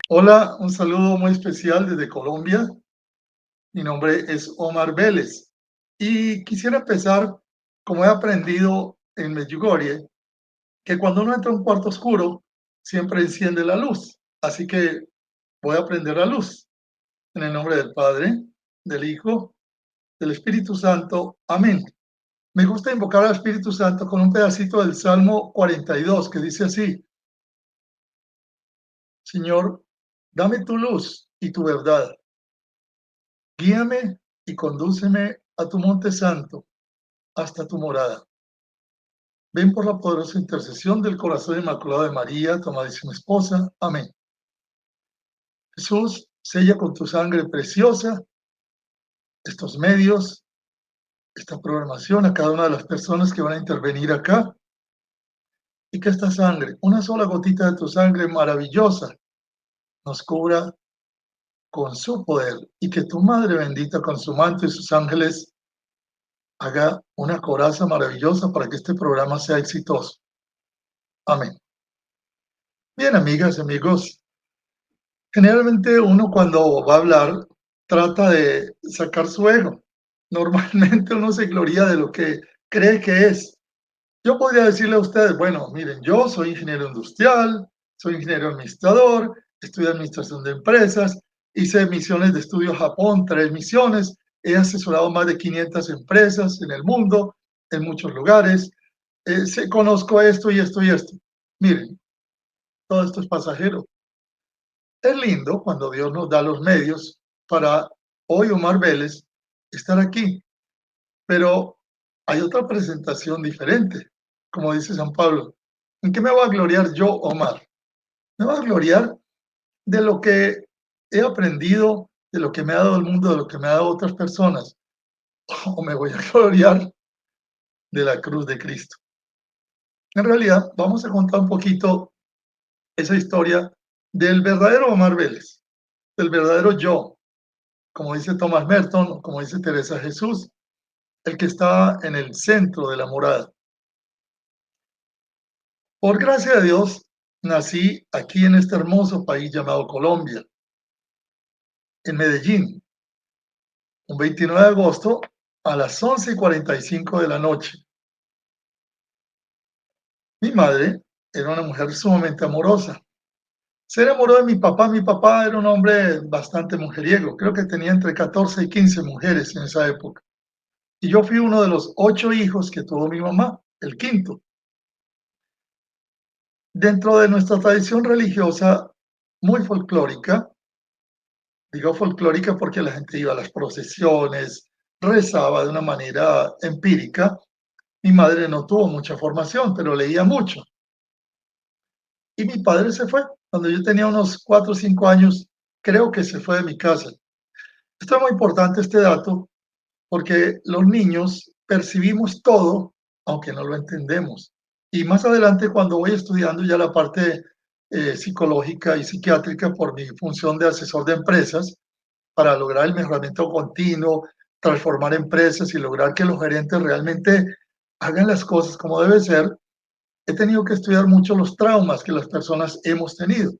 Hola, un saludo muy especial desde Colombia. Mi nombre es Omar Vélez y quisiera empezar, como he aprendido en Medjugorje, que cuando uno entra a un cuarto oscuro, siempre enciende la luz. Así que voy a prender la luz. En el nombre del Padre, del Hijo, del Espíritu Santo. Amén. Me gusta invocar al Espíritu Santo con un pedacito del Salmo 42 que dice así: Señor, dame tu luz y tu verdad. Guíame y condúceme a tu monte santo, hasta tu morada. Ven por la poderosa intercesión del corazón inmaculado de María, tu amadísima esposa. Amén. Jesús, sella con tu sangre preciosa estos medios, esta programación, a cada una de las personas que van a intervenir acá, y que esta sangre, una sola gotita de tu sangre maravillosa, nos cubra con su poder, y que tu Madre bendita con su manto y sus ángeles haga una coraza maravillosa para que este programa sea exitoso. Amén. Bien, amigas, amigos, generalmente uno cuando va a hablar trata de sacar su ego. Normalmente uno se gloria de lo que cree que es. Yo podría decirle a ustedes, bueno, miren, yo soy ingeniero industrial, soy ingeniero administrador, estudié administración de empresas, hice misiones de estudio a Japón, 3 misiones, he asesorado más de 500 empresas en el mundo, en muchos lugares, conozco esto y esto y esto. Miren, todo esto es pasajero. Es lindo cuando Dios nos da los medios para hoy, Omar Vélez, estar aquí, pero hay otra presentación diferente, como dice San Pablo. ¿En qué me voy a gloriar yo, Omar? Me voy a gloriar de lo que he aprendido, de lo que me ha dado el mundo, de lo que me ha dado otras personas, o me voy a gloriar de la cruz de Cristo. En realidad, vamos a contar un poquito esa historia del verdadero Omar Vélez, del verdadero yo, como dice Thomas Merton, como dice Teresa Jesús, el que está en el centro de la morada. Por gracia de Dios, nací aquí en este hermoso país llamado Colombia, en Medellín, un 29 de agosto a las 11:45 de la noche. Mi madre era una mujer sumamente amorosa. Se enamoró de mi papá. Mi papá era un hombre bastante mujeriego. Creo que tenía entre 14 y 15 mujeres en esa época. Y yo fui uno de los 8 hijos que tuvo mi mamá, el quinto. Dentro de nuestra tradición religiosa muy folclórica, digo folclórica porque la gente iba a las procesiones, rezaba de una manera empírica. Mi madre no tuvo mucha formación, pero leía mucho. Y mi padre se fue. Cuando yo tenía unos 4 o 5 años, creo que se fue de mi casa. Esto es muy importante, este dato, porque los niños percibimos todo, aunque no lo entendemos. Y más adelante, cuando voy estudiando ya la parte psicológica y psiquiátrica por mi función de asesor de empresas, para lograr el mejoramiento continuo, transformar empresas y lograr que los gerentes realmente hagan las cosas como debe ser, he tenido que estudiar mucho los traumas que las personas hemos tenido.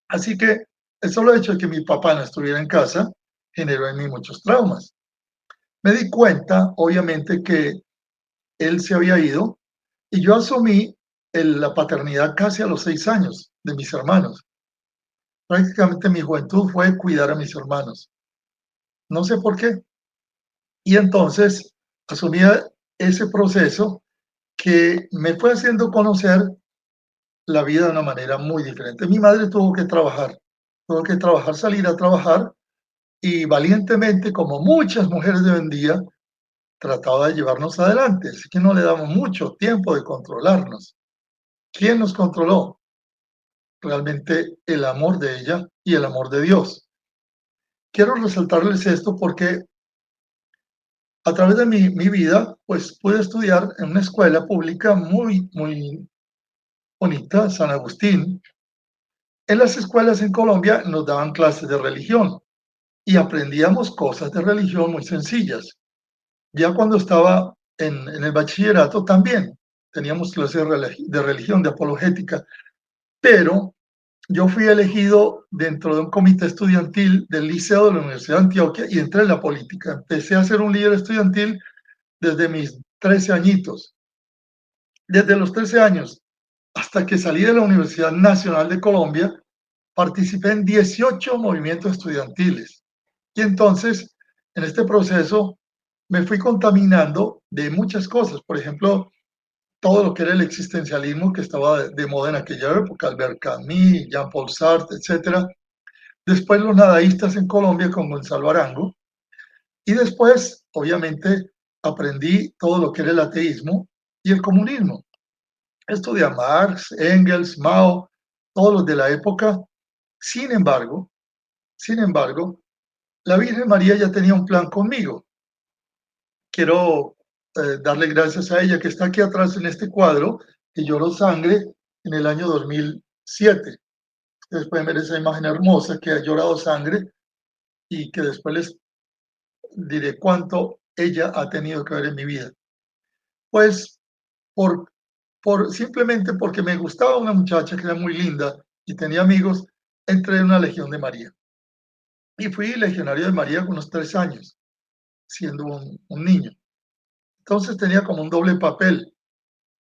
Así que el solo hecho de que mi papá no estuviera en casa generó en mí muchos traumas. Me di cuenta, obviamente, que él se había ido y yo asumí la paternidad casi a los 6 años de mis hermanos. Prácticamente mi juventud fue cuidar a mis hermanos. No sé por qué. Y entonces asumía ese proceso que me fue haciendo conocer la vida de una manera muy diferente. Mi madre tuvo que trabajar, salir a trabajar y valientemente, como muchas mujeres de hoy en día, trataba de llevarnos adelante. Así que no le damos mucho tiempo de controlarnos. ¿Quién nos controló? Realmente el amor de ella y el amor de Dios. Quiero resaltarles esto porque a través de mi vida, pues pude estudiar en una escuela pública muy, muy bonita, San Agustín. En las escuelas en Colombia nos daban clases de religión y aprendíamos cosas de religión muy sencillas. Ya cuando estaba en el bachillerato también teníamos clases de religión, de apologética, pero yo fui elegido dentro de un comité estudiantil del Liceo de la Universidad de Antioquia y entré en la política. Empecé a ser un líder estudiantil desde mis 13 añitos. Desde los 13 años hasta que salí de la Universidad Nacional de Colombia, participé en 18 movimientos estudiantiles. Y entonces, en este proceso, me fui contaminando de muchas cosas. Por ejemplo, todo lo que era el existencialismo que estaba de moda en aquella época, Albert Camus, Jean-Paul Sartre, etcétera. Después los nadaístas en Colombia con Gonzalo Arango. Y después, obviamente, aprendí todo lo que era el ateísmo y el comunismo. Estudié a Marx, Engels, Mao, todos los de la época. Sin embargo, sin embargo, la Virgen María ya tenía un plan conmigo. Quiero darle gracias a ella que está aquí atrás en este cuadro, que lloró sangre en el año 2007. Ustedes pueden ver esa imagen hermosa que ha llorado sangre y que después les diré cuánto ella ha tenido que ver en mi vida. Pues por, simplemente porque me gustaba una muchacha que era muy linda y tenía amigos, entré en una Legión de María. Y fui legionario de María con unos 3 años, siendo un niño. Entonces tenía como un doble papel.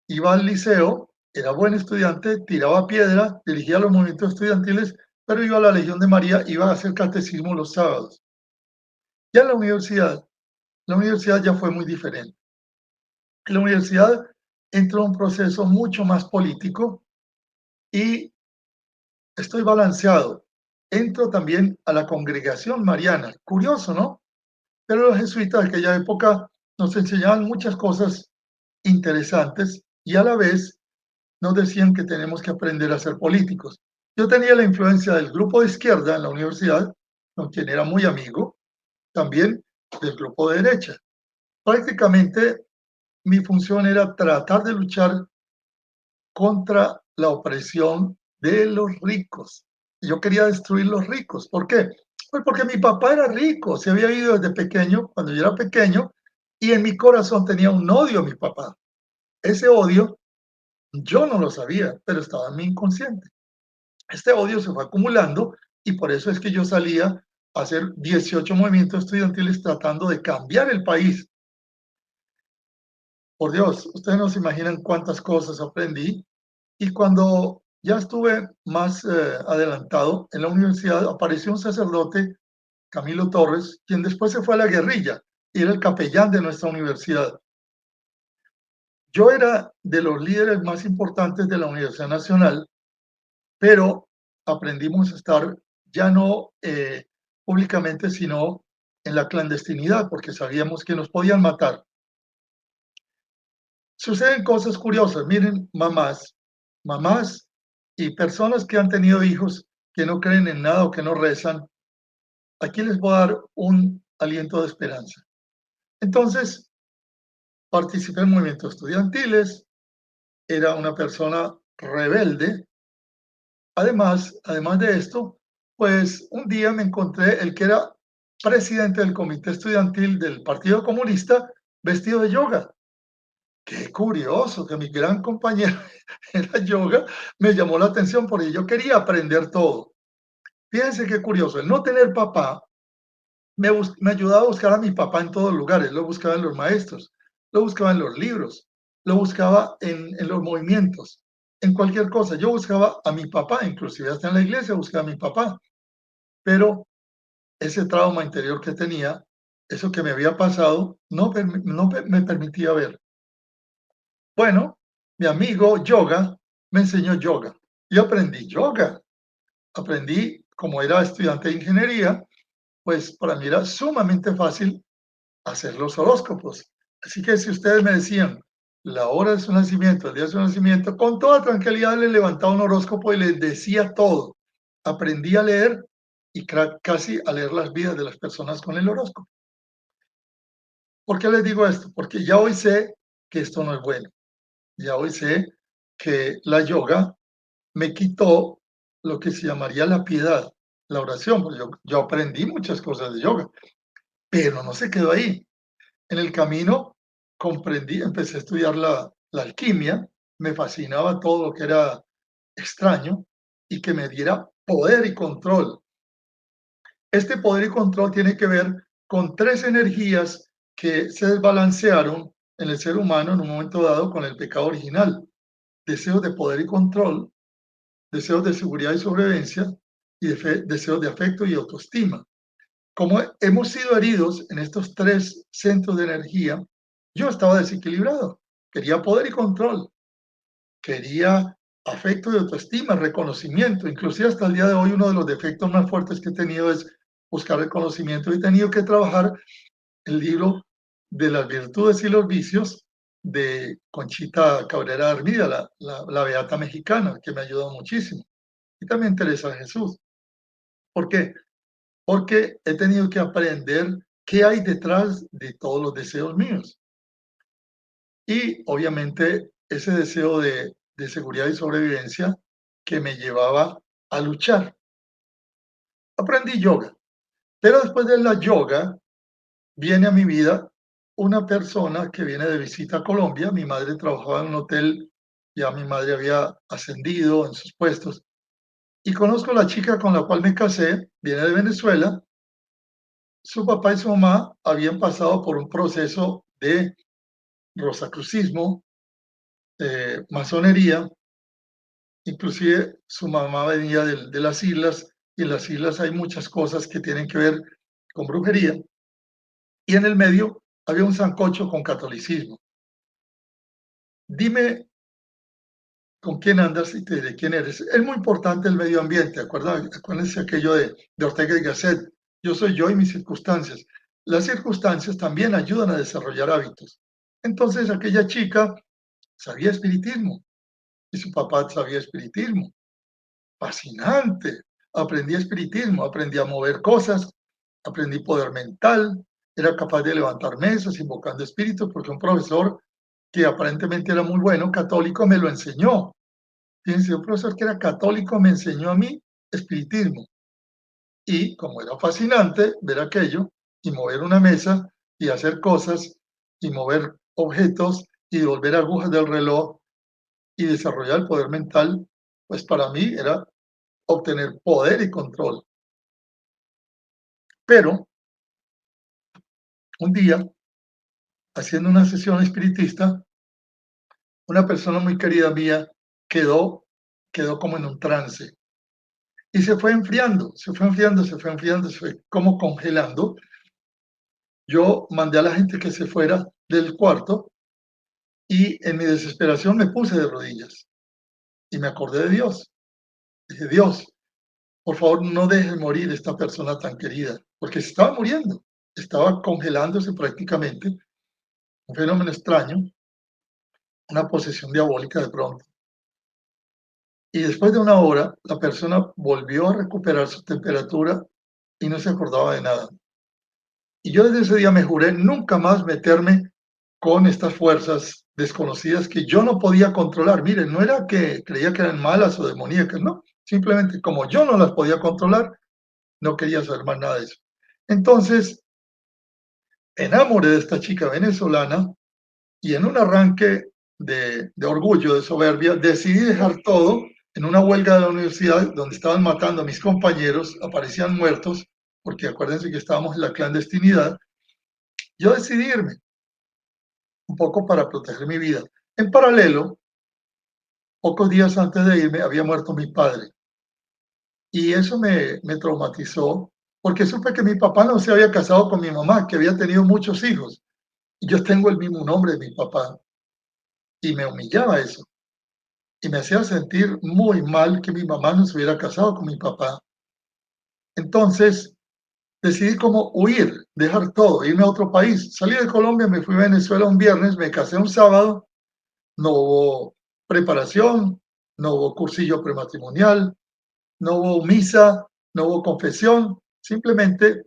Iba al liceo, era buen estudiante, tiraba piedra, dirigía los movimientos estudiantiles, pero iba a la Legión de María, iba a hacer catecismo los sábados. Ya en la universidad ya fue muy diferente. En la universidad entró un proceso mucho más político y estoy balanceado. Entro también a la congregación mariana. Curioso, ¿no? Pero los jesuitas de aquella época nos enseñaban muchas cosas interesantes y a la vez nos decían que tenemos que aprender a ser políticos. Yo tenía la influencia del grupo de izquierda en la universidad, con quien era muy amigo, también del grupo de derecha. Prácticamente mi función era tratar de luchar contra la opresión de los ricos. Yo quería destruir los ricos. ¿Por qué? Pues porque mi papá era rico, se había ido desde pequeño, cuando yo era pequeño, y en mi corazón tenía un odio a mi papá. Ese odio yo no lo sabía, pero estaba en mi inconsciente. Este odio se fue acumulando y por eso es que yo salía a hacer 18 movimientos estudiantiles tratando de cambiar el país. Por Dios, ustedes no se imaginan cuántas cosas aprendí. Y cuando ya estuve más adelantado en la universidad, apareció un sacerdote, Camilo Torres, quien después se fue a la guerrilla y era el capellán de nuestra universidad. Yo era de los líderes más importantes de la Universidad Nacional, pero aprendimos a estar ya no públicamente, sino en la clandestinidad, porque sabíamos que nos podían matar. Suceden cosas curiosas, miren, mamás y personas que han tenido hijos que no creen en nada o que no rezan, aquí les voy a dar un aliento de esperanza. Entonces, participé en movimientos estudiantiles, era una persona rebelde. Además de esto, pues un día me encontré el que era presidente del comité estudiantil del Partido Comunista vestido de yoga. Qué curioso que mi gran compañero era yoga, me llamó la atención porque yo quería aprender todo. Fíjense qué curioso, el no tener papá me ayudaba a buscar a mi papá en todos lugares, lo buscaba en los maestros, lo buscaba en los libros, lo buscaba en los movimientos, en cualquier cosa. Yo buscaba a mi papá, inclusive hasta en la iglesia buscaba a mi papá, pero ese trauma interior que tenía, eso que me había pasado, no me permitía ver. Bueno, mi amigo yoga me enseñó yoga. Yo aprendí yoga. Aprendí, como era estudiante de ingeniería, pues para mí era sumamente fácil hacer los horóscopos. Así que si ustedes me decían la hora de su nacimiento, el día de su nacimiento, con toda tranquilidad les levantaba un horóscopo y les decía todo. Aprendí a leer y casi a leer las vidas de las personas con el horóscopo. ¿Por qué les digo esto? Porque ya hoy sé que esto no es bueno. Ya hoy sé que la yoga me quitó lo que se llamaría la piedad, la oración, porque yo aprendí muchas cosas de yoga, pero no se quedó ahí. En el camino comprendí, empecé a estudiar la alquimia, me fascinaba todo lo que era extraño y que me diera poder y control. Este poder y control tiene que ver con tres energías que se desbalancearon en el ser humano en un momento dado con el pecado original. Deseos de poder y control, deseos de seguridad y sobrevivencia y deseos de afecto y autoestima. Como hemos sido heridos en estos tres centros de energía, yo estaba desequilibrado. Quería poder y control, quería afecto y autoestima, reconocimiento. Inclusive hasta el día de hoy uno de los defectos más fuertes que he tenido es buscar reconocimiento. He tenido que trabajar el libro de las virtudes y los vicios de Conchita Cabrera Armida, la beata mexicana, que me ha ayudado muchísimo. Y también Teresa de Jesús. ¿Por qué? Porque he tenido que aprender qué hay detrás de todos los deseos míos. Y obviamente ese deseo de seguridad y sobrevivencia que me llevaba a luchar. Aprendí yoga, pero después de la yoga viene a mi vida una persona que viene de visita a Colombia. Mi madre trabajaba en un hotel, ya mi madre había ascendido en sus puestos. Y conozco a la chica con la cual me casé, viene de Venezuela. Su papá y su mamá habían pasado por un proceso de rosacrucismo, masonería. Inclusive su mamá venía de las islas, y en las islas hay muchas cosas que tienen que ver con brujería. Y en el medio había un sancocho con catolicismo. Dime con quién andas y te diré quién eres. Es muy importante el medio ambiente, acuérdense aquello de Ortega y Gasset. Yo soy yo y mis circunstancias. Las circunstancias también ayudan a desarrollar hábitos. Entonces aquella chica sabía espiritismo y su papá sabía espiritismo. Fascinante. Aprendí espiritismo, aprendí a mover cosas, aprendí poder mental, era capaz de levantar mesas invocando espíritus porque un profesor que aparentemente era muy bueno, católico, me lo enseñó. Fíjense, un profesor que era católico me enseñó a mí espiritismo. Y como era fascinante ver aquello y mover una mesa y hacer cosas y mover objetos y volver agujas del reloj y desarrollar el poder mental, pues para mí era obtener poder y control. Pero un día, haciendo una sesión espiritista, una persona muy querida mía quedó como en un trance y se fue enfriando, se fue enfriando, se fue enfriando, se fue como congelando. Yo mandé a la gente que se fuera del cuarto y en mi desesperación me puse de rodillas y me acordé de Dios. Dije, Dios, por favor, no dejes morir esta persona tan querida, porque se estaba muriendo, estaba congelándose prácticamente, un fenómeno extraño, una posesión diabólica de pronto. Y después de una hora, la persona volvió a recuperar su temperatura y no se acordaba de nada. Y yo desde ese día me juré nunca más meterme con estas fuerzas desconocidas que yo no podía controlar. Miren, no era que creía que eran malas o demoníacas, no. Simplemente como yo no las podía controlar, no quería saber más nada de eso. Entonces, enamoré de esta chica venezolana y en un arranque de orgullo, de soberbia, decidí dejar todo en una huelga de la universidad donde estaban matando a mis compañeros, aparecían muertos, porque acuérdense que estábamos en la clandestinidad. Yo decidí irme un poco para proteger mi vida. En paralelo, pocos días antes de irme, había muerto mi padre. Y eso me traumatizó, porque supe que mi papá no se había casado con mi mamá, que había tenido muchos hijos. Y yo tengo el mismo nombre de mi papá. Y me humillaba eso. Y me hacía sentir muy mal que mi mamá no se hubiera casado con mi papá. Entonces, decidí como huir, dejar todo, irme a otro país. Salí de Colombia, me fui a Venezuela un viernes, me casé un sábado, no hubo preparación, no hubo cursillo prematrimonial, no hubo misa, no hubo confesión. Simplemente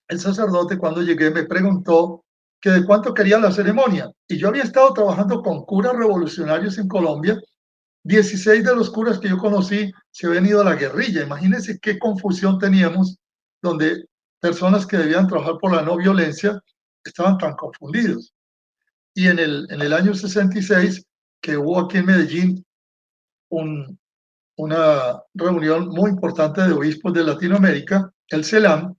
el sacerdote cuando llegué me preguntó que de cuánto quería la ceremonia. Y yo había estado trabajando con curas revolucionarios en Colombia. 16 de los curas que yo conocí se habían ido a la guerrilla. Imagínense qué confusión teníamos, donde personas que debían trabajar por la no violencia estaban tan confundidos. Y en el año 66, que hubo aquí en Medellín un una reunión muy importante de obispos de Latinoamérica, el CELAM.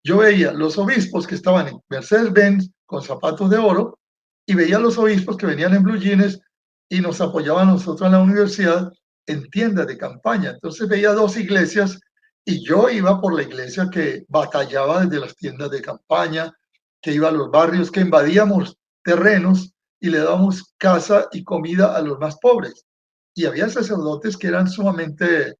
Yo veía los obispos que estaban en Mercedes-Benz con zapatos de oro y veía los obispos que venían en blue jeans y nos apoyaban a nosotros en la universidad en tiendas de campaña. Entonces veía dos iglesias y yo iba por la iglesia que batallaba desde las tiendas de campaña, que iba a los barrios, que invadíamos terrenos y le dábamos casa y comida a los más pobres. Y había sacerdotes que eran sumamente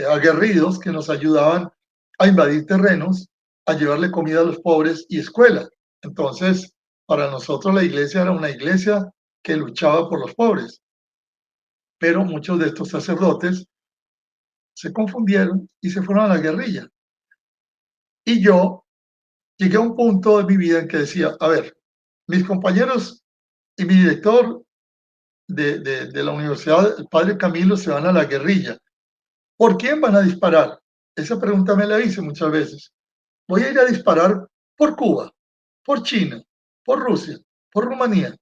aguerridos, que nos ayudaban a invadir terrenos, a llevarle comida a los pobres y escuela. Entonces, para nosotros la iglesia era una iglesia que luchaba por los pobres, pero muchos de estos sacerdotes se confundieron y se fueron a la guerrilla. Y yo llegué a un punto de mi vida en que decía, a ver, mis compañeros y mi director de la universidad, el padre Camilo, se van a la guerrilla. ¿Por quién van a disparar? Esa pregunta me la hice muchas veces. Voy a ir a disparar por Cuba, por China, por Rusia, por Rumanía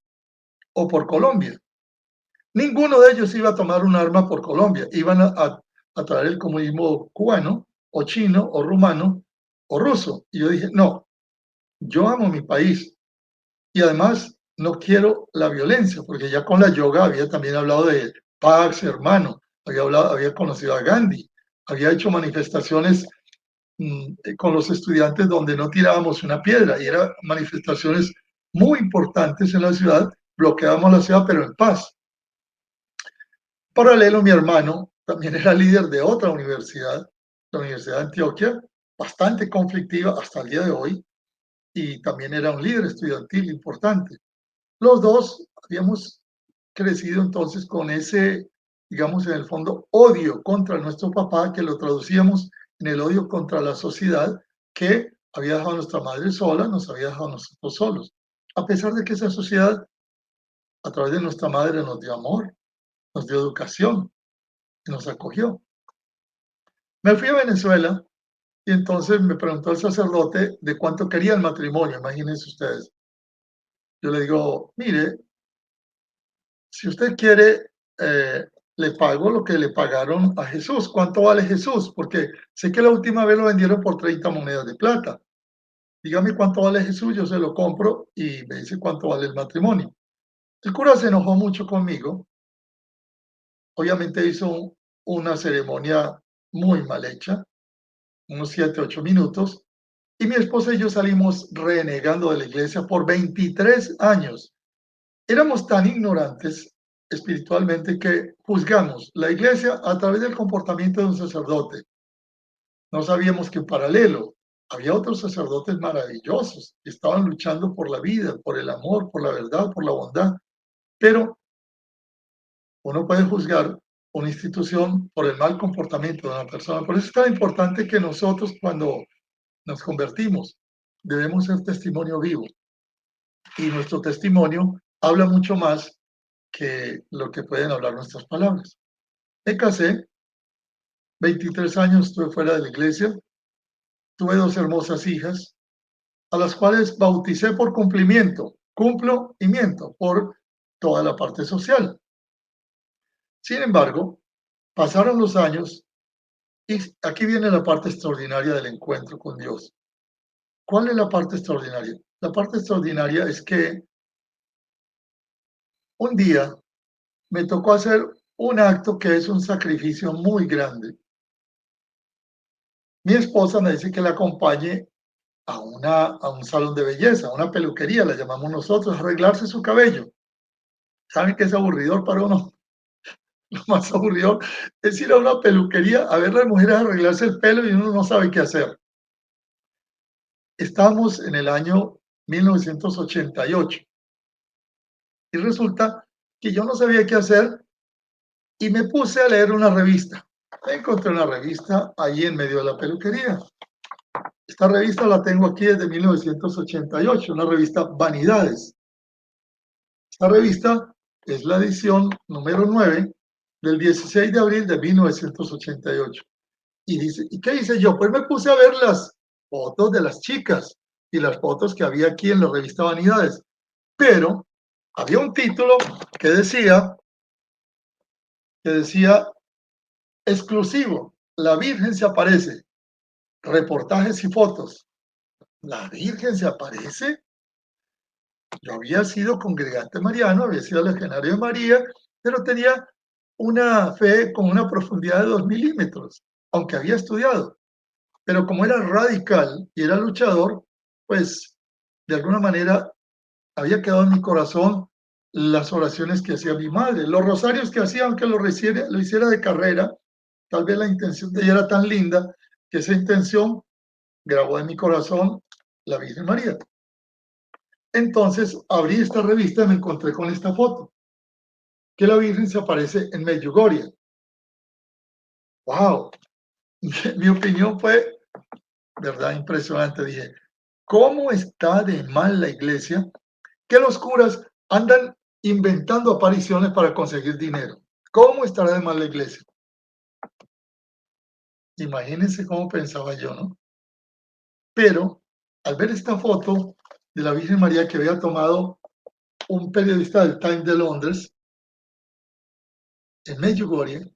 o por Colombia. Ninguno de ellos iba a tomar un arma por Colombia, iban a traer el comunismo cubano o chino o rumano o ruso. Y yo dije, no, yo amo mi país y además no quiero la violencia, porque ya con la yoga había también hablado de Pax, hermano, había conocido a Gandhi, había hecho manifestaciones con los estudiantes donde no tirábamos una piedra y eran manifestaciones muy importantes en la ciudad, bloqueábamos la ciudad pero en paz. Paralelo, mi hermano también era líder de otra universidad, la Universidad de Antioquia, bastante conflictiva hasta el día de hoy, y también era un líder estudiantil importante. Los dos habíamos crecido entonces con ese, digamos, en el fondo, odio contra nuestro papá, que lo traducíamos en el odio contra la sociedad que había dejado a nuestra madre sola, nos había dejado a nosotros solos. A pesar de que esa sociedad, a través de nuestra madre, nos dio amor, nos dio educación y nos acogió. Me fui a Venezuela y entonces me preguntó el sacerdote de cuánto quería el matrimonio, imagínense ustedes. Yo le digo, mire, si usted quiere, le pago lo que le pagaron a Jesús. ¿Cuánto vale Jesús? Porque sé que la última vez lo vendieron por 30 monedas de plata. Dígame cuánto vale Jesús, yo se lo compro y me dice cuánto vale el matrimonio. El cura se enojó mucho conmigo. Obviamente hizo una ceremonia muy mal hecha, unos 7, 8 minutos, y mi esposa y yo salimos renegando de la iglesia por 23 años. Éramos tan ignorantes espiritualmente que juzgamos la iglesia a través del comportamiento de un sacerdote. No sabíamos que en paralelo había otros sacerdotes maravillosos que estaban luchando por la vida, por el amor, por la verdad, por la bondad. Pero uno puede juzgar una institución por el mal comportamiento de una persona. Por eso es tan importante que nosotros, cuando nos convertimos, debemos ser testimonio vivo. Y nuestro testimonio habla mucho más que lo que pueden hablar nuestras palabras. Me casé, 23 años estuve fuera de la iglesia, tuve 2 hermosas hijas, a las cuales bauticé por cumplimiento, cumplo y miento, por toda la parte social. Sin embargo, pasaron los años y aquí viene la parte extraordinaria del encuentro con Dios. ¿Cuál es la parte extraordinaria? La parte extraordinaria es que un día me tocó hacer un acto que es un sacrificio muy grande. Mi esposa me dice que la acompañe a un salón de belleza, a una peluquería, la llamamos nosotros, a arreglarse su cabello. ¿Saben qué es aburridor para uno? Lo más aburridor es ir a una peluquería a ver a las mujeres arreglarse el pelo y uno no sabe qué hacer. Estamos en el año 1988 y resulta que yo no sabía qué hacer y me puse a leer una revista. Encontré una revista ahí en medio de la peluquería. Esta revista la tengo aquí desde 1988, una revista Vanidades. Esta revista es la edición número 9 del 16 de abril de 1988. Y dice, ¿y qué hice yo? Pues me puse a ver las fotos de las chicas y las fotos que había aquí en la revista Vanidades. Pero había un título que decía exclusivo, la Virgen se aparece, reportajes y fotos. ¿La Virgen se aparece? Yo había sido congregante mariano, había sido legionario de María, pero tenía una fe con una profundidad de 2 milímetros, aunque había estudiado. Pero como era radical y era luchador, pues de alguna manera había quedado en mi corazón las oraciones que hacía mi madre, los rosarios que hacía, aunque lo hiciera de carrera. Tal vez la intención de ella era tan linda que esa intención grabó en mi corazón la Virgen María. Entonces abrí esta revista y me encontré con esta foto, que la Virgen se aparece en Medjugorje. ¡Wow! Mi opinión fue, ¿verdad? Impresionante. Dije, ¿cómo está de mal la iglesia que los curas andan inventando apariciones para conseguir dinero? ¿Cómo estará de mal la iglesia? Imagínense cómo pensaba yo, ¿no? Pero al ver esta foto de la Virgen María que había tomado un periodista del Times de Londres en Medjugorje,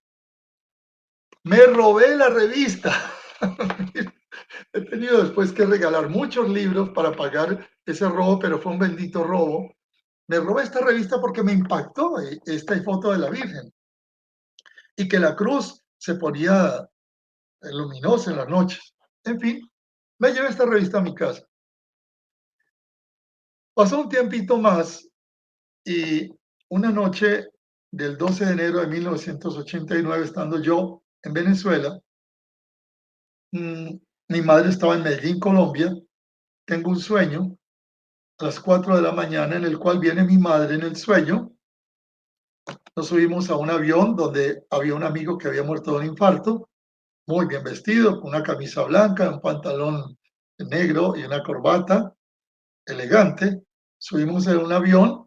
me robé la revista. He tenido después que regalar muchos libros para pagar ese robo, pero fue un bendito robo. Me robé esta revista porque me impactó esta foto de la Virgen y que la cruz se ponía luminosa en las noches. En fin, me llevé esta revista a mi casa. Pasó un tiempito más y una noche del 12 de enero de 1989, estando yo en Venezuela, mi madre estaba en Medellín, Colombia. Tengo un sueño a las 4 de la mañana en el cual viene mi madre en el sueño. Nos subimos a un avión donde había un amigo que había muerto de un infarto, muy bien vestido, con una camisa blanca, un pantalón negro y una corbata elegante. Subimos en un avión,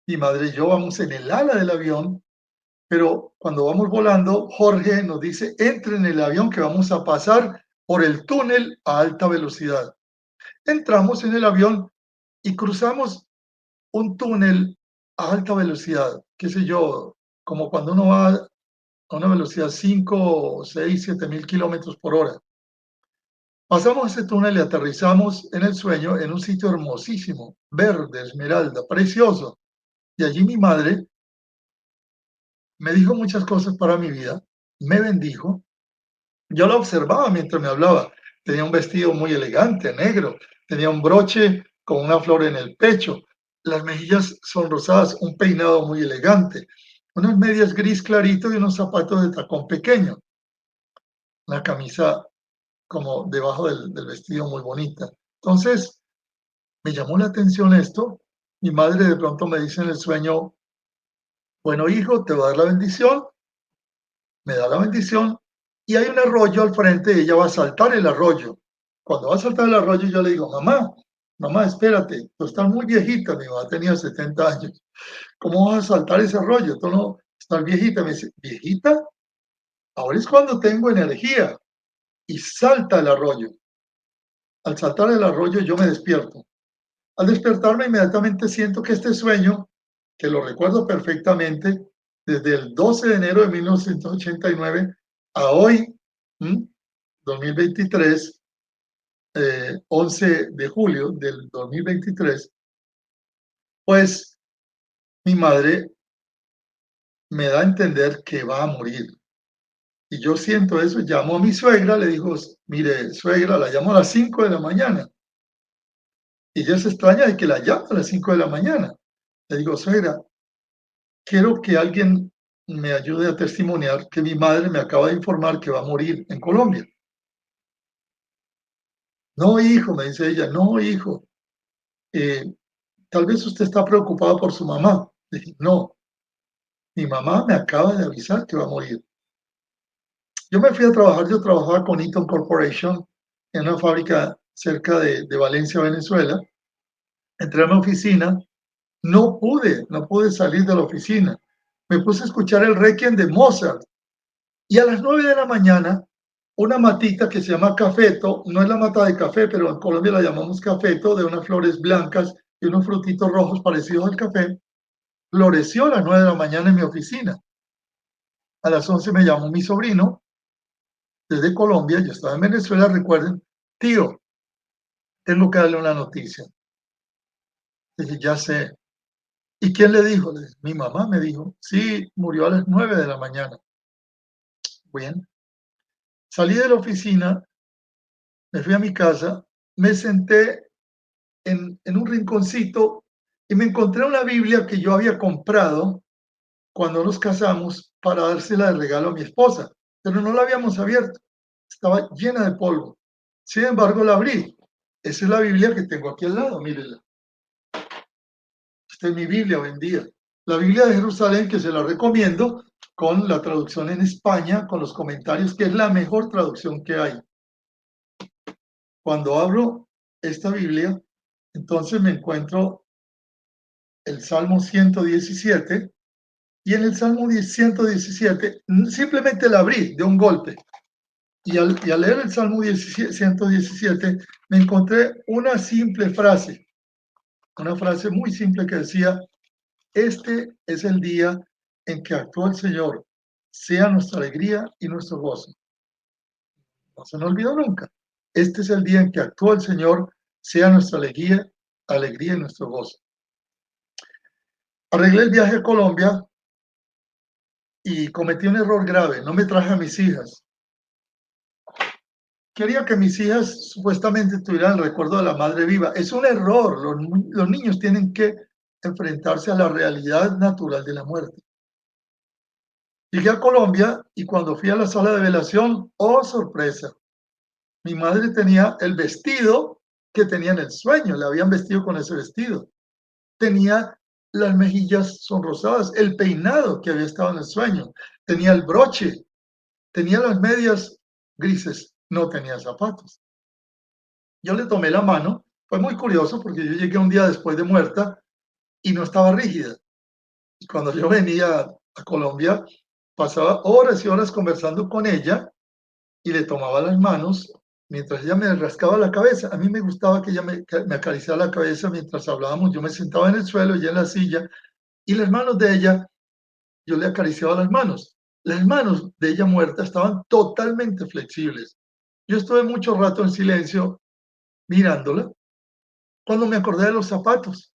mi madre y yo vamos en el ala del avión, pero cuando vamos volando, Jorge nos dice, entre en el avión que vamos a pasar por el túnel a alta velocidad. Entramos en el avión y cruzamos un túnel a alta velocidad, qué sé yo, como cuando uno va a una velocidad 5, 6, 7 mil kilómetros por hora. Pasamos ese túnel y aterrizamos en el sueño en un sitio hermosísimo, verde, esmeralda, precioso. Y allí mi madre me dijo muchas cosas para mi vida, me bendijo. Yo la observaba mientras me hablaba. Tenía un vestido muy elegante, negro, tenía un broche con una flor en el pecho, las mejillas sonrosadas, un peinado muy elegante, unas medias gris clarito y unos zapatos de tacón pequeño, una camisa como debajo del vestido muy bonita. Entonces, me llamó la atención esto. Mi madre de pronto me dice en el sueño, bueno, hijo, te voy a dar la bendición. Me da la bendición y hay un arroyo al frente y ella va a saltar el arroyo. Cuando va a saltar el arroyo, yo le digo, mamá, mamá, espérate, tú estás muy viejita, mi mamá tenía 70 años. ¿Cómo vas a saltar ese arroyo? Tú no estás viejita. Me dice, ¿viejita? Ahora es cuando tengo energía. Y salta el arroyo. Al saltar el arroyo, yo me despierto. Al despertarme, inmediatamente siento que este sueño, que lo recuerdo perfectamente, desde el 12 de enero de 1989 a hoy, 2023, 11 de julio del 2023, pues mi madre me da a entender que va a morir. Y yo siento eso, llamo a mi suegra, le digo, mire, suegra, la llamo a las 5 de la mañana. Y ella se extraña de que la llame a las 5 de la mañana. Le digo, suegra, quiero que alguien me ayude a testimoniar que mi madre me acaba de informar que va a morir en Colombia. No, hijo, me dice ella, no, hijo, tal vez usted está preocupado por su mamá. Le dije, no, mi mamá me acaba de avisar que va a morir. Yo me fui a trabajar, yo trabajaba con Eaton Corporation en una fábrica cerca de Valencia, Venezuela. Entré a mi oficina, no pude salir de la oficina. Me puse a escuchar el Requiem de Mozart. Y a las 9 de la mañana, una matita que se llama cafeto, no es la mata de café, pero en Colombia la llamamos cafeto, de unas flores blancas y unos frutitos rojos parecidos al café, floreció a las 9 de la mañana en mi oficina. A las 11 me llamó mi sobrino desde Colombia, yo estaba en Venezuela, recuerden, tío, tengo que darle una noticia. Dije, ya sé. ¿Y quién le dijo? Le dije, mi mamá me dijo, sí, murió a las 9 de la mañana. Bien, salí de la oficina, me fui a mi casa, me senté en un rinconcito y me encontré una Biblia que yo había comprado cuando nos casamos para dársela de regalo a mi esposa, pero no la habíamos abierto, estaba llena de polvo. Sin embargo, la abrí. Esa es la Biblia que tengo aquí al lado, mírenla. Esta es mi Biblia hoy en día. La Biblia de Jerusalén, que se la recomiendo, con la traducción en España, con los comentarios, que es la mejor traducción que hay. Cuando abro esta Biblia, entonces me encuentro el Salmo 117, y en el Salmo 117 simplemente la abrí de un golpe. Y al leer el Salmo 117 me encontré una simple frase, una frase muy simple que decía, este es el día en que actuó el Señor, sea nuestra alegría y nuestro gozo. No se me olvidó nunca. Este es el día en que actuó el Señor, sea nuestra alegría y nuestro gozo. Arreglé el viaje a Colombia y cometí un error grave. No me traje a mis hijas. Quería que mis hijas supuestamente tuvieran el recuerdo de la madre viva. Es un error. Los niños tienen que enfrentarse a la realidad natural de la muerte. Llegué a Colombia y cuando fui a la sala de velación, oh sorpresa, mi madre tenía el vestido que tenía en el sueño, le habían vestido con ese vestido. Tenía las mejillas sonrosadas, el peinado que había estado en el sueño, tenía el broche, tenía las medias grises, no tenía zapatos. Yo le tomé la mano, fue muy curioso porque yo llegué un día después de muerta y no estaba rígida. Y cuando yo venía a Colombia, pasaba horas y horas conversando con ella y le tomaba las manos mientras ella me rascaba la cabeza. A mí me gustaba que ella me acariciara la cabeza mientras hablábamos. Yo me sentaba en el suelo, ella en la silla, y las manos de ella, yo le acariciaba las manos. Las manos de ella muerta estaban totalmente flexibles. Yo estuve mucho rato en silencio mirándola cuando me acordé de los zapatos.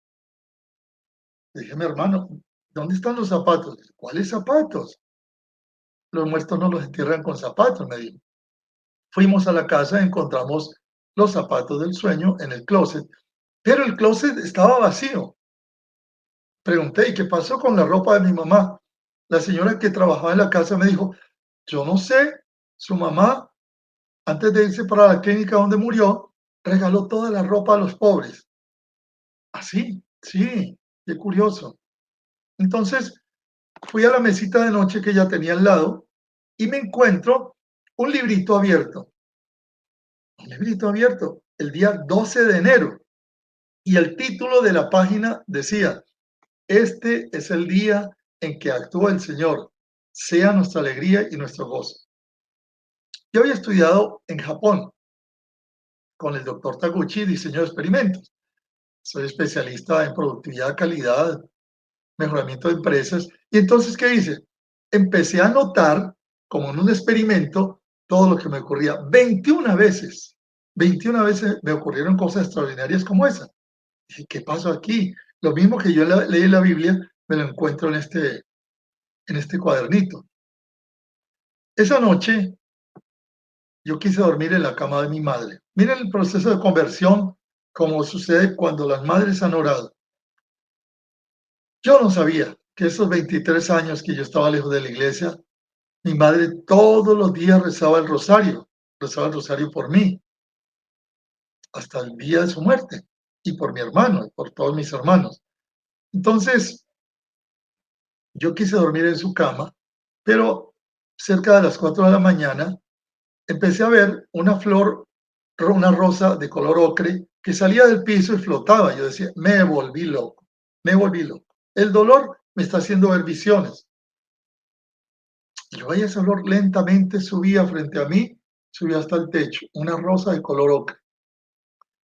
Le dije a mi hermano, ¿dónde están los zapatos? ¿Cuáles zapatos? Los muertos no los entierran con zapatos, me dijo. Fuimos a la casa, encontramos los zapatos del sueño en el closet, pero el closet estaba vacío. Pregunté, ¿y qué pasó con la ropa de mi mamá? La señora que trabajaba en la casa me dijo, yo no sé, su mamá, antes de irse para la clínica donde murió, regaló toda la ropa a los pobres. Así, sí, qué curioso. Entonces, fui a la mesita de noche que ella tenía al lado y me encuentro un librito abierto. Un librito abierto, el día 12 de enero. Y el título de la página decía, este es el día en que actúa el Señor, sea nuestra alegría y nuestro gozo. Yo había estudiado en Japón con el doctor Taguchi, diseño de experimentos. Soy especialista en productividad, calidad, mejoramiento de empresas. Y entonces, ¿qué hice? Empecé a notar, como en un experimento, todo lo que me ocurría. 21 veces me ocurrieron cosas extraordinarias como esa. Dije, ¿qué pasó aquí? Lo mismo que yo leí en la Biblia, me lo encuentro en este cuadernito. Esa noche yo quise dormir en la cama de mi madre. Miren el proceso de conversión, como sucede cuando las madres han orado. Yo no sabía que esos 23 años que yo estaba lejos de la iglesia, mi madre todos los días rezaba el rosario por mí, hasta el día de su muerte, y por mi hermano, y por todos mis hermanos. Entonces, yo quise dormir en su cama, pero cerca de las 4 de la mañana empecé a ver una flor, una rosa de color ocre que salía del piso y flotaba. Yo decía, me volví loco, me volví loco. El dolor me está haciendo ver visiones. Y yo veía esa flor lentamente subía frente a mí, subía hasta el techo, una rosa de color ocre.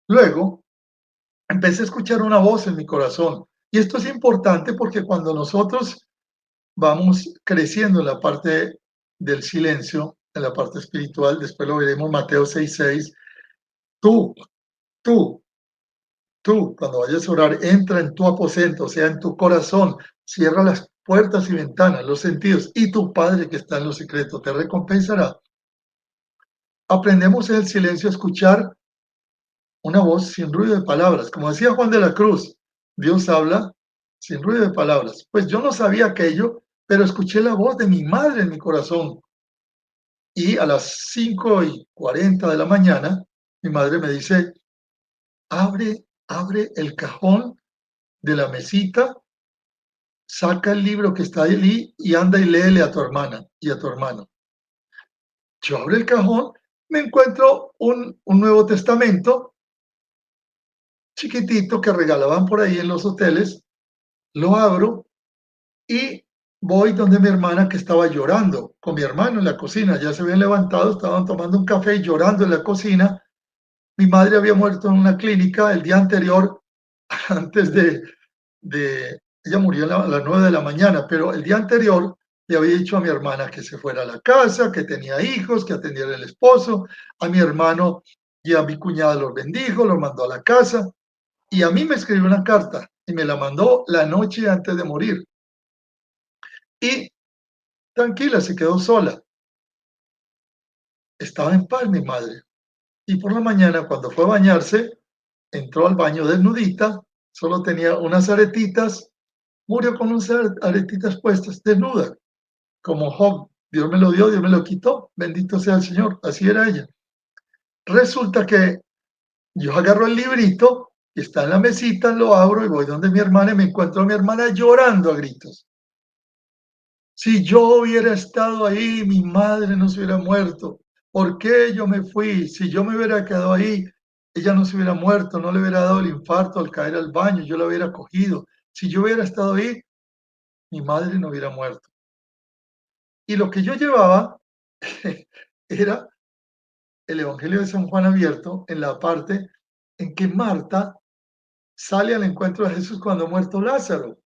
Luego empecé a escuchar una voz en mi corazón. Y esto es importante porque cuando nosotros vamos creciendo en la parte del silencio, en la parte espiritual, después lo veremos Mateo 6:6, tú, tú, tú, cuando vayas a orar, entra en tu aposento, o sea, en tu corazón, cierra las puertas y ventanas, los sentidos, y tu Padre que está en lo secreto te recompensará. Aprendemos en el silencio a escuchar una voz sin ruido de palabras. Como decía Juan de la Cruz, Dios habla sin ruido de palabras. Pues yo no sabía aquello, pero escuché la voz de mi madre en mi corazón. Y a las 5:40 de la mañana, mi madre me dice, abre el cajón de la mesita, saca el libro que está allí y anda y léele a tu hermana y a tu hermano. Yo abro el cajón, me encuentro un Nuevo Testamento chiquitito que regalaban por ahí en los hoteles, lo abro y voy donde mi hermana que estaba llorando con mi hermano en la cocina. Ya se habían levantado, estaban tomando un café y llorando en la cocina. Mi madre había muerto en una clínica el día anterior, antes ella murió a las 9 de la mañana, pero el día anterior le había dicho a mi hermana que se fuera a la casa, que tenía hijos, que atendiera al esposo, a mi hermano y a mi cuñada los bendijo, los mandó a la casa, y a mí me escribió una carta y me la mandó la noche antes de morir. Y tranquila, se quedó sola. Estaba en paz mi madre. Y por la mañana, cuando fue a bañarse, entró al baño desnudita, solo tenía unas aretitas, murió con unas aretitas puestas, desnuda, como Job. Dios me lo dio, Dios me lo quitó, bendito sea el Señor. Así era ella. Resulta que yo agarro el librito, que está en la mesita, lo abro y voy donde mi hermana y me encuentro a mi hermana llorando a gritos. Si yo hubiera estado ahí, mi madre no se hubiera muerto. ¿Por qué yo me fui? Si yo me hubiera quedado ahí, ella no se hubiera muerto, no le hubiera dado el infarto al caer al baño, yo la hubiera cogido. Si yo hubiera estado ahí, mi madre no hubiera muerto. Y lo que yo llevaba era el Evangelio de San Juan abierto en la parte en que Marta sale al encuentro de Jesús cuando ha muerto Lázaro.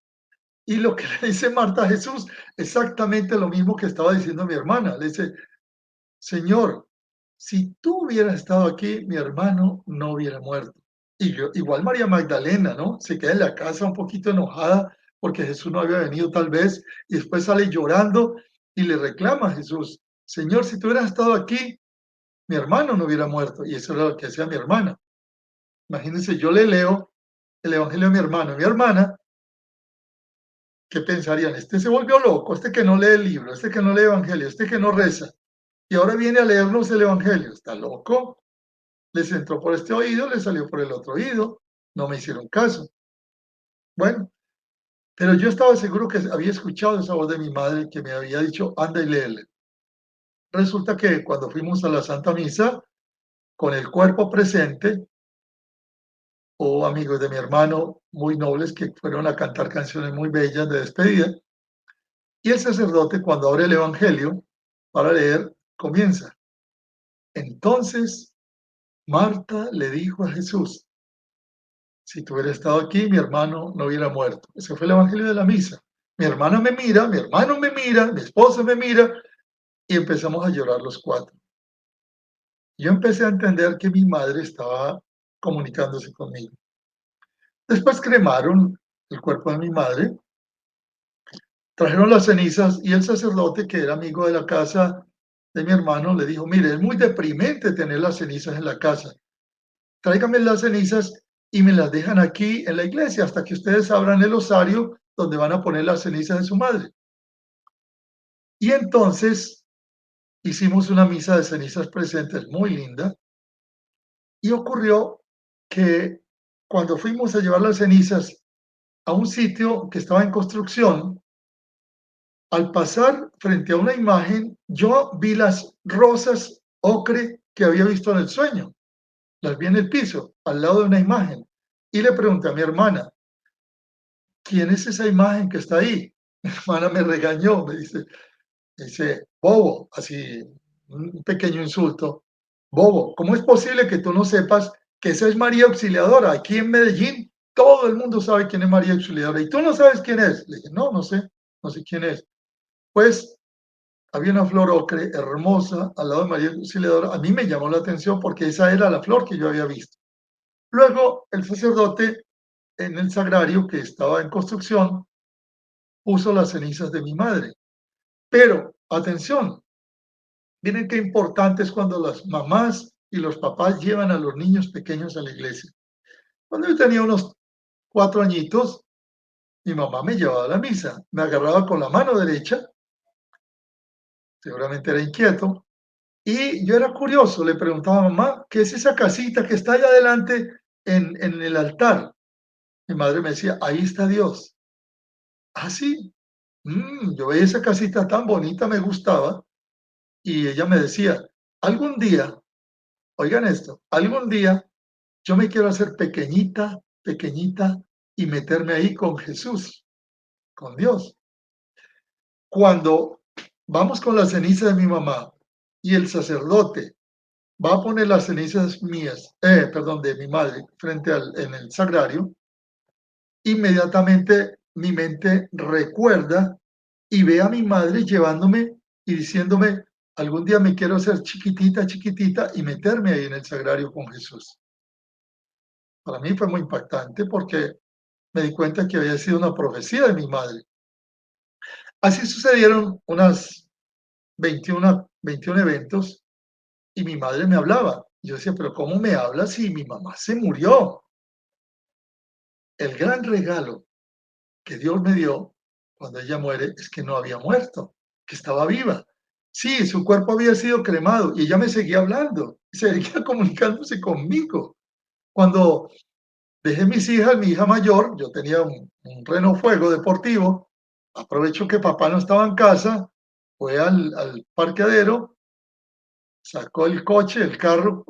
Y lo que le dice Marta a Jesús, exactamente lo mismo que estaba diciendo mi hermana. Le dice, Señor, si tú hubieras estado aquí, mi hermano no hubiera muerto. Y igual María Magdalena, ¿no? Se queda en la casa un poquito enojada porque Jesús no había venido tal vez, y después sale llorando y le reclama a Jesús, Señor, si tú hubieras estado aquí, mi hermano no hubiera muerto. Y eso era lo que hacía mi hermana. Imagínense, yo le leo el Evangelio a mi hermano y mi hermana, ¿qué pensarían? Este se volvió loco, este que no lee el libro, este que no lee el Evangelio, este que no reza. Y ahora viene a leernos el Evangelio. ¿Está loco? Les entró por este oído, les salió por el otro oído. No me hicieron caso. Bueno, pero yo estaba seguro que había escuchado esa voz de mi madre que me había dicho, anda y léele. Resulta que cuando fuimos a la Santa Misa, con el cuerpo presente, hubo amigos de mi hermano muy nobles que fueron a cantar canciones muy bellas de despedida. Y el sacerdote, cuando abre el Evangelio para leer, comienza. Entonces, Marta le dijo a Jesús, si tú hubieras estado aquí, mi hermano no hubiera muerto. Ese fue el Evangelio de la misa. Mi hermana me mira, mi hermano me mira, mi esposa me mira y empezamos a llorar los cuatro. Yo empecé a entender que mi madre estaba comunicándose conmigo. Después cremaron el cuerpo de mi madre, trajeron las cenizas y el sacerdote, que era amigo de la casa de mi hermano, le dijo, mire, es muy deprimente tener las cenizas en la casa. Tráigame las cenizas y me las dejan aquí en la iglesia hasta que ustedes abran el osario donde van a poner las cenizas de su madre. Y entonces hicimos una misa de cenizas presentes muy linda y ocurrió que cuando fuimos a llevar las cenizas a un sitio que estaba en construcción, al pasar frente a una imagen, yo vi las rosas ocre que había visto en el sueño. Las vi en el piso, al lado de una imagen. Y le pregunté a mi hermana, ¿quién es esa imagen que está ahí? Mi hermana me regañó, me dice, bobo, así, un pequeño insulto. Bobo, ¿cómo es posible que tú no sepas que esa es María Auxiliadora? Aquí en Medellín todo el mundo sabe quién es María Auxiliadora y tú no sabes quién es. Le dije, no, no sé quién es. Pues había una flor ocre hermosa al lado de María Auxiliadora. A mí me llamó la atención porque esa era la flor que yo había visto. Luego, el sacerdote en el sagrario que estaba en construcción puso las cenizas de mi madre. Pero, atención, miren qué importante es cuando las mamás y los papás llevan a los niños pequeños a la iglesia. Cuando yo tenía unos 4 añitos, mi mamá me llevaba a la misa, me agarraba con la mano derecha, seguramente era inquieto, y yo era curioso, le preguntaba a mamá, ¿qué es esa casita que está allá adelante en el altar? Mi madre me decía, ahí está Dios. Ah, sí. Yo veía esa casita tan bonita, me gustaba, y ella me decía, algún día, oigan esto, algún día yo me quiero hacer pequeñita, pequeñita y meterme ahí con Jesús, con Dios. Cuando vamos con la ceniza de mi mamá y el sacerdote va a poner las cenizas mías, perdón, de mi madre frente en el sagrario, inmediatamente mi mente recuerda y ve a mi madre llevándome y diciéndome, algún día me quiero hacer chiquitita, chiquitita y meterme ahí en el sagrario con Jesús. Para mí fue muy impactante porque me di cuenta que había sido una profecía de mi madre. Así sucedieron unas 21 eventos y mi madre me hablaba. Yo decía, pero ¿cómo me habla si mi mamá se murió? El gran regalo que Dios me dio cuando ella muere es que no había muerto, que estaba viva. Sí, su cuerpo había sido cremado y ella me seguía hablando, seguía comunicándose conmigo. Cuando dejé mis hijas, mi hija mayor, yo tenía un Renault Fuego deportivo, aprovecho que papá no estaba en casa, fue al parqueadero, sacó el coche, el carro,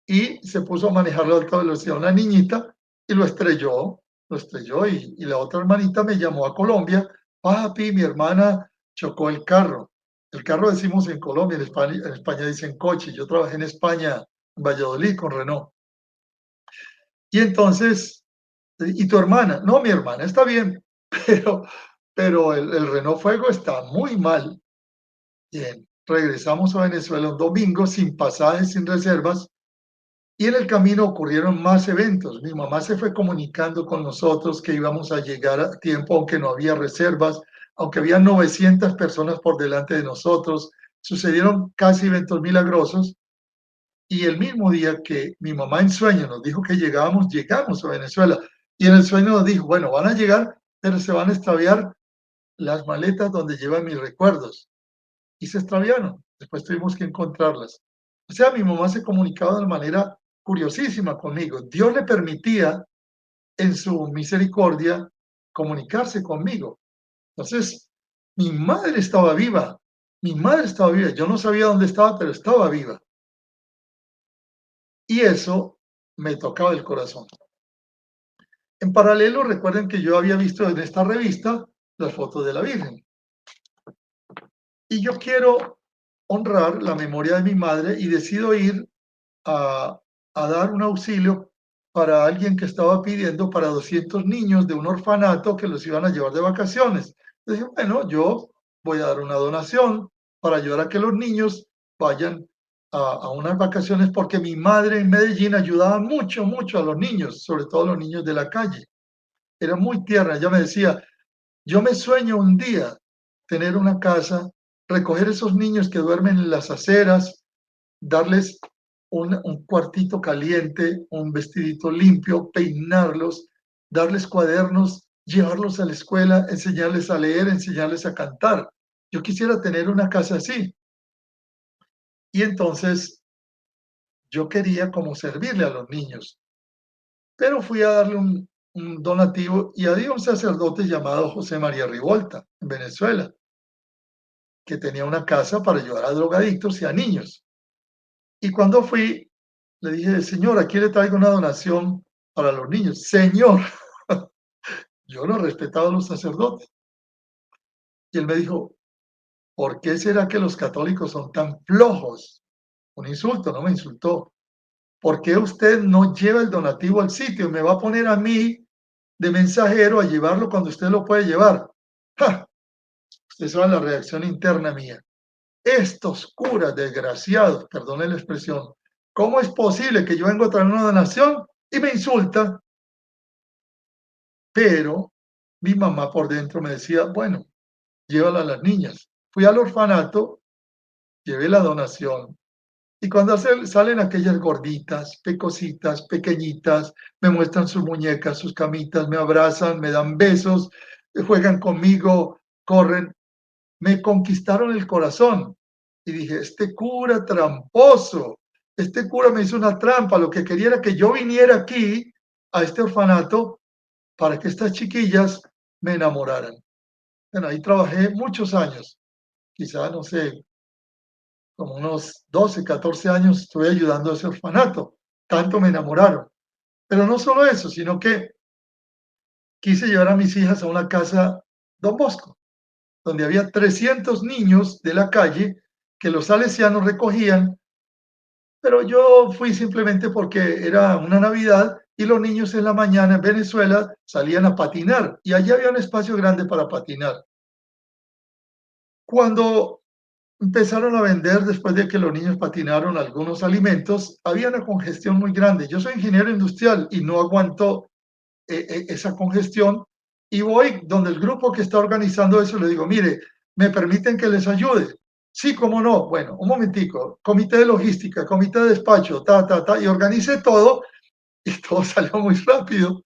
y se puso a manejarlo a alta velocidad una niñita y lo estrelló y la otra hermanita me llamó a Colombia, papi, mi hermana chocó el carro. El carro decimos en Colombia, en España dicen coche. Yo trabajé en España, en Valladolid, con Renault. Y entonces, ¿y tu hermana? No, mi hermana está bien, pero, pero el Renault Fuego está muy mal. Bien, regresamos a Venezuela un domingo sin pasajes, sin reservas, y en el camino ocurrieron más eventos. Mi mamá se fue comunicando con nosotros que íbamos a llegar a tiempo, aunque no había reservas, aunque había 900 personas por delante de nosotros. Sucedieron casi eventos milagrosos. Y el mismo día que mi mamá en sueño nos dijo que llegábamos, llegamos a Venezuela. Y en el sueño nos dijo, bueno, van a llegar, pero se van a extraviar las maletas donde llevan mis recuerdos. Y se extraviaron. Después tuvimos que encontrarlas. O sea, mi mamá se comunicaba de una manera curiosísima conmigo. Dios le permitía, en su misericordia, comunicarse conmigo. Entonces, mi madre estaba viva. Mi madre estaba viva. Yo no sabía dónde estaba, pero estaba viva. Y eso me tocaba el corazón. En paralelo, recuerden que yo había visto en esta revista las fotos de la Virgen. Y yo quiero honrar la memoria de mi madre y decido ir a, a dar un auxilio para alguien que estaba pidiendo para 200 niños de un orfanato que los iban a llevar de vacaciones. Entonces, dije, bueno, yo voy a dar una donación para ayudar a que los niños vayan a unas vacaciones porque mi madre en Medellín ayudaba mucho, mucho a los niños, sobre todo a los niños de la calle. Era muy tierna. Ella me decía, yo me sueño un día tener una casa, recoger esos niños que duermen en las aceras, darles un cuartito caliente, un vestidito limpio, peinarlos, darles cuadernos, llevarlos a la escuela, enseñarles a leer, enseñarles a cantar. Yo quisiera tener una casa así. Y entonces yo quería como servirle a los niños, pero fui a darle un donativo y había un sacerdote llamado José María Rivolta en Venezuela, que tenía una casa para ayudar a drogadictos y a niños. Y cuando fui, le dije, señor, aquí le traigo una donación para los niños. Señor, yo no respetaba a los sacerdotes. Y él me dijo, ¿por qué será que los católicos son tan flojos? Un insulto, no me insultó. ¿Por qué usted no lleva el donativo al sitio y me va a poner a mí de mensajero a llevarlo cuando usted lo puede llevar? ¡Ja! esa era la reacción interna mía. Estos curas desgraciados, perdone la expresión, ¿cómo es posible que yo vengo a traer una donación y me insulta? Pero mi mamá por dentro me decía, bueno, llévala a las niñas. Fui al orfanato, llevé la donación. Y cuando salen aquellas gorditas, pecositas, pequeñitas, me muestran sus muñecas, sus camitas, me abrazan, me dan besos, juegan conmigo, corren, me conquistaron el corazón. Y dije, este cura tramposo, este cura me hizo una trampa, lo que quería era que yo viniera aquí a este orfanato para que estas chiquillas me enamoraran. Bueno, ahí trabajé muchos años, quizá, no sé, como unos 12, 14 años estuve ayudando a ese orfanato. Tanto me enamoraron. Pero no solo eso, sino que quise llevar a mis hijas a una casa Don Bosco, donde había 300 niños de la calle que los salesianos recogían, pero yo fui simplemente porque era una Navidad y los niños en la mañana en Venezuela salían a patinar y allí había un espacio grande para patinar. Cuando empezaron a vender, después de que los niños patinaron algunos alimentos, había una congestión muy grande. Yo soy ingeniero industrial y no aguanto esa congestión y voy donde el grupo que está organizando eso le digo, mire, ¿me permiten que les ayude? Sí, cómo no. Bueno, un momentico, comité de logística, comité de despacho, y organicé todo y todo salió muy rápido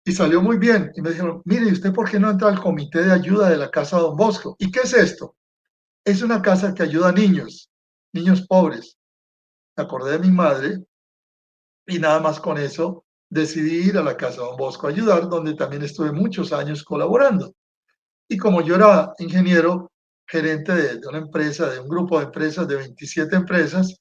y salió muy bien. Y me dijeron, mire, ¿y usted por qué no entra al comité de ayuda de la Casa Don Bosco? ¿Y qué es esto? Es una casa que ayuda a niños, niños pobres. Me acordé de mi madre y nada más con eso decidí ir a la Casa Don Bosco a ayudar, donde también estuve muchos años colaborando. Y como yo era ingeniero, gerente de una empresa, de un grupo de empresas, de 27 empresas,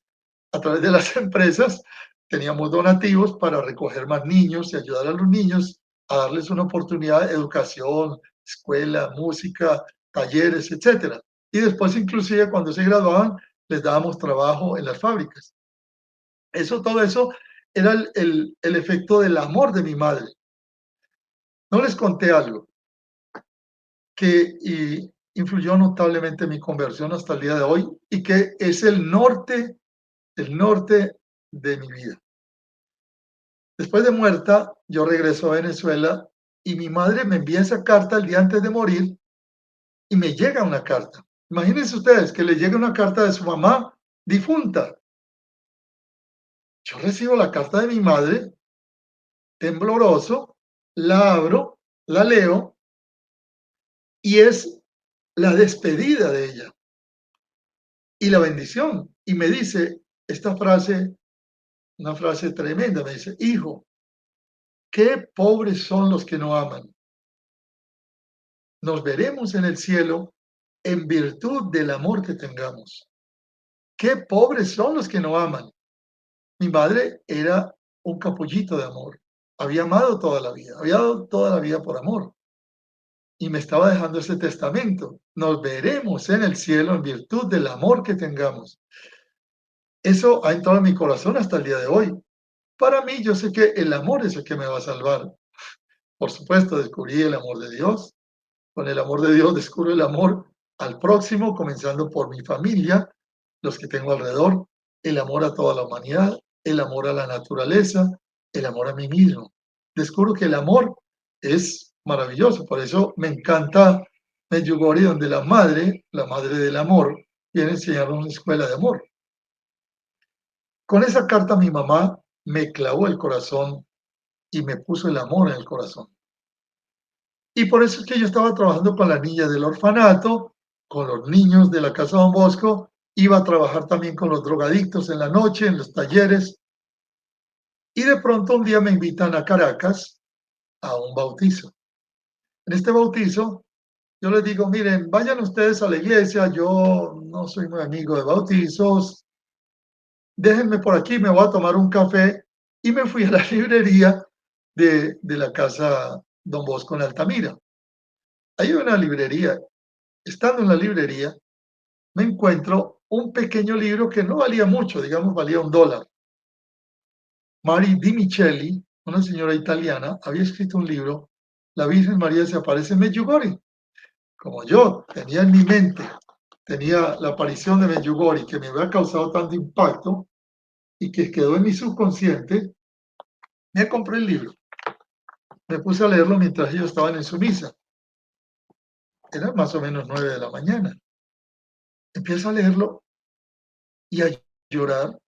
a través de las empresas teníamos donativos para recoger más niños y ayudar a los niños a darles una oportunidad de educación, escuela, música, talleres, etcétera. Y después, inclusive, cuando se graduaban, les dábamos trabajo en las fábricas. Todo eso era el efecto del amor de mi madre. No les conté algo que influyó notablemente en mi conversión hasta el día de hoy y que es el norte de mi vida. Después de muerta, yo regreso a Venezuela y mi madre me envía esa carta el día antes de morir y me llega una carta. Imagínense ustedes que le llegue una carta de su mamá difunta. Yo recibo la carta de mi madre, tembloroso, la abro, la leo y es la despedida de ella y la bendición. Y me dice esta frase, una frase tremenda, me dice, hijo, qué pobres son los que no aman. Nos veremos en el cielo en virtud del amor que tengamos. Qué pobres son los que no aman. Mi madre era un capullito de amor. Había amado toda la vida, había dado toda la vida por amor. Y me estaba dejando ese testamento. Nos veremos en el cielo en virtud del amor que tengamos. Eso ha entrado en mi corazón hasta el día de hoy. Para mí, yo sé que el amor es el que me va a salvar. Por supuesto, descubrí el amor de Dios. Con el amor de Dios descubro el amor al próximo, comenzando por mi familia, los que tengo alrededor, el amor a toda la humanidad, el amor a la naturaleza, el amor a mí mismo. Descubro que el amor es maravilloso, por eso me encanta Medjugorje, donde la madre del amor, viene a enseñarnos una escuela de amor. Con esa carta mi mamá me clavó el corazón y me puso el amor en el corazón. Y por eso es que yo estaba trabajando con las niñas del orfanato, con los niños de la Casa Don Bosco, iba a trabajar también con los drogadictos en la noche, en los talleres, y de pronto un día me invitan a Caracas a un bautizo. En este bautizo, yo les digo, miren, vayan ustedes a la iglesia, yo no soy muy amigo de bautizos, déjenme por aquí, me voy a tomar un café, y me fui a la librería de la Casa Don Bosco en Altamira. Hay una librería. Estando en la librería, me encuentro un pequeño libro que no valía mucho, digamos, valía $1. Mary Di Micheli, una señora italiana, había escrito un libro, La Virgen María se aparece en Medjugorje. como yo tenía en mi mente, tenía la aparición de Medjugorje que me había causado tanto impacto y que quedó en mi subconsciente, me compré el libro. Me puse a leerlo mientras ellos estaban en su misa. Era más o menos 9 de la mañana. Empiezo a leerlo y a llorar,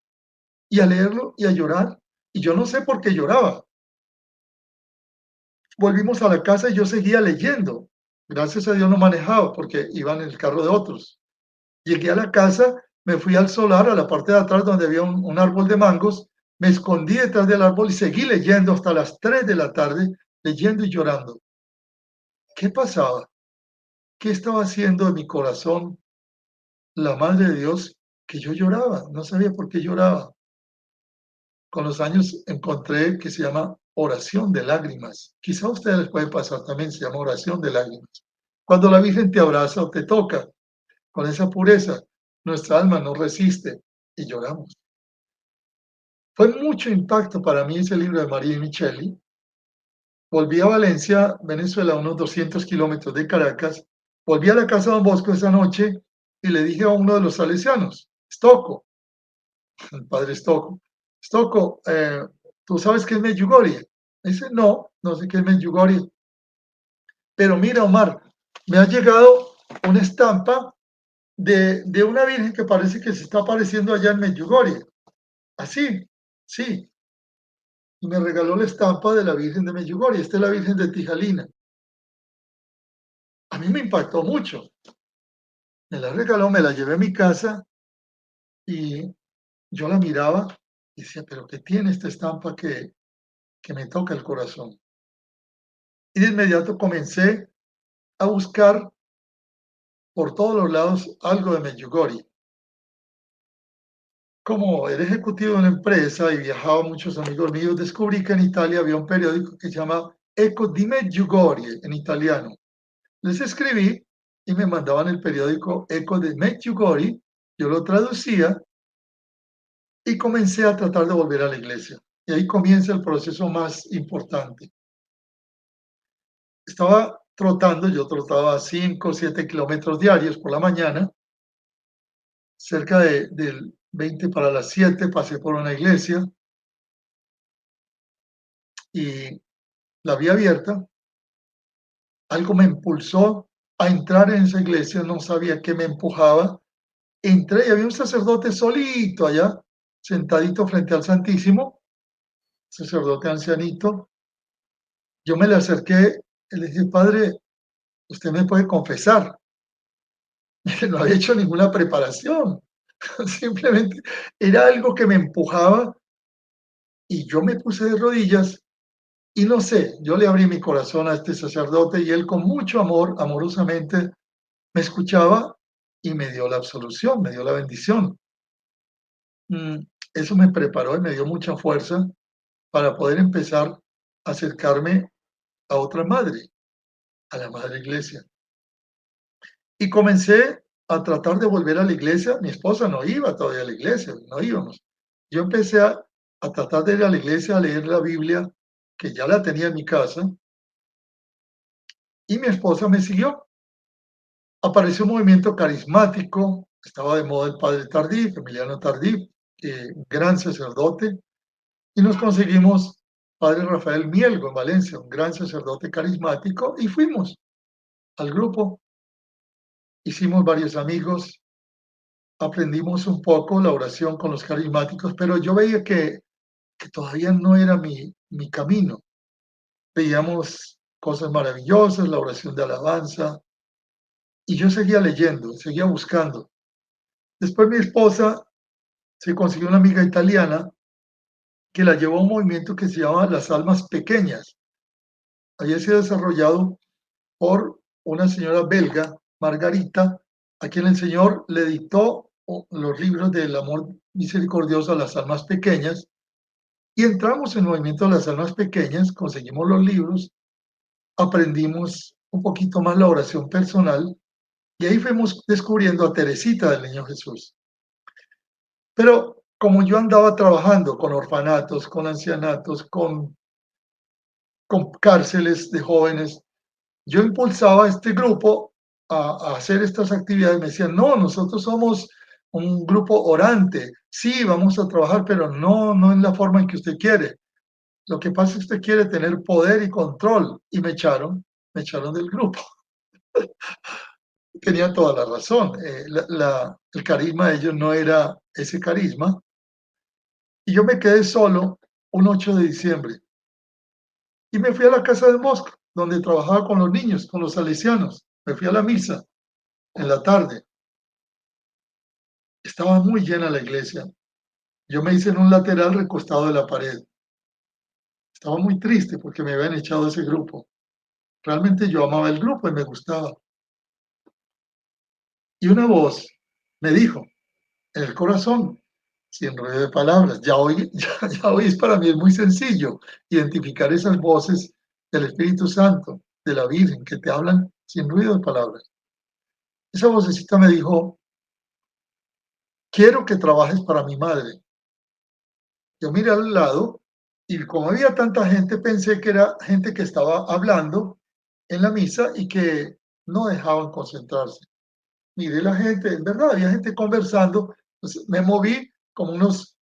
y a leerlo y a llorar, y yo no sé por qué lloraba. Volvimos a la casa y yo seguía leyendo. Gracias a Dios no manejaba porque iba en el carro de otros. Llegué a la casa, me fui al solar, a la parte de atrás donde había un árbol de mangos, me escondí detrás del árbol y seguí leyendo hasta las 3 de la tarde, leyendo y llorando. ¿Qué pasaba? ¿Qué estaba haciendo en mi corazón la Madre de Dios que yo lloraba? No sabía por qué lloraba. Con los años encontré que se llama oración de lágrimas. Quizá a ustedes les puede pasar también, se llama oración de lágrimas. Cuando la Virgen te abraza o te toca con esa pureza, nuestra alma no resiste y lloramos. Fue mucho impacto para mí ese libro de María Micheli. Volví a Valencia, Venezuela, a unos 200 kilómetros de Caracas. Volví a la casa de Don Bosco esa noche y le dije a uno de los salesianos, Stocco, el padre Stocco, Stocco, ¿tú sabes qué es Medjugorje? Me dice, no, no sé qué es Medjugorje. Pero mira, Omar, me ha llegado una estampa de una virgen que parece que se está apareciendo allá en Medjugorje. Así, sí. Y me regaló la estampa de la Virgen de Medjugorje. Esta es la Virgen de Tijalina. A mí me impactó mucho. Me la regaló, me la llevé a mi casa y yo la miraba y decía, pero ¿qué tiene esta estampa que me toca el corazón? Y de inmediato comencé a buscar por todos los lados algo de Medjugorje. Como era ejecutivo de una empresa y viajaba muchos amigos míos, descubrí que en Italia había un periódico que se llama Eco di Medjugorje, en italiano. Les escribí y me mandaban el periódico Eco de Medjugorje, yo lo traducía y comencé a tratar de volver a la iglesia. Y ahí comienza el proceso más importante. Estaba trotando, yo trotaba 5 o 7 kilómetros diarios por la mañana, cerca del 20 para las 7 pasé por una iglesia y la vi abierta, algo me impulsó a entrar en esa iglesia, no sabía qué me empujaba, entré y había un sacerdote solito allá, sentadito frente al Santísimo, sacerdote ancianito. Yo me le acerqué y le dije, padre, usted me puede confesar. No había hecho ninguna preparación, simplemente era algo que me empujaba y yo me puse de rodillas y no sé, yo le abrí mi corazón a este sacerdote y él con mucho amor, amorosamente, me escuchaba y me dio la absolución, me dio la bendición. Eso me preparó y me dio mucha fuerza para poder empezar a acercarme a otra madre, a la Madre Iglesia. Y comencé a tratar de volver a la iglesia. Mi esposa no iba todavía a la iglesia, no íbamos. Yo empecé a tratar de ir a la iglesia, a leer la Biblia, que ya la tenía en mi casa, y mi esposa me siguió. Apareció un movimiento carismático, estaba de moda el padre Tardif, Emiliano Tardif, gran sacerdote, y nos conseguimos padre Rafael Mielgo en Valencia, un gran sacerdote carismático, y fuimos al grupo, hicimos varios amigos, aprendimos un poco la oración con los carismáticos, pero yo veía que todavía no era mi camino. Veíamos cosas maravillosas, la oración de alabanza, y yo seguía leyendo, seguía buscando. Después mi esposa se consiguió una amiga italiana que la llevó a un movimiento que se llama Las Almas Pequeñas. Había sido desarrollado por una señora belga, Margarita, a quien el Señor le dictó los libros del amor misericordioso a las almas pequeñas, y entramos en el movimiento de las almas pequeñas, conseguimos los libros, aprendimos un poquito más la oración personal, y ahí fuimos descubriendo a Teresita del Niño Jesús. Pero como yo andaba trabajando con orfanatos, con ancianatos, con cárceles de jóvenes, yo impulsaba este grupo a hacer estas actividades, me decían, no, nosotros somos un grupo orante, sí, vamos a trabajar, pero no en la forma en que usted quiere. Lo que pasa es que usted quiere tener poder y control. Y me echaron del grupo. Tenía toda la razón. El carisma de ellos no era ese carisma. Y yo me quedé solo un 8 de diciembre. Y me fui a la casa de Mosco, donde trabajaba con los niños, con los salesianos. Me fui a la misa en la tarde. Estaba muy llena la iglesia. Yo me hice en un lateral recostado de la pared. Estaba muy triste porque me habían echado de ese grupo. Realmente yo amaba el grupo y me gustaba. Y una voz me dijo, en el corazón, sin ruido de palabras. Ya hoy, ya hoy es para mí es muy sencillo identificar esas voces del Espíritu Santo, de la Virgen, que te hablan sin ruido de palabras. Esa vocecita me dijo, quiero que trabajes para mi madre. Yo miré al lado y como había tanta gente, pensé que era gente que estaba hablando en la misa y que no dejaban concentrarse. Miré la gente, en verdad, había gente conversando, pues me moví como unos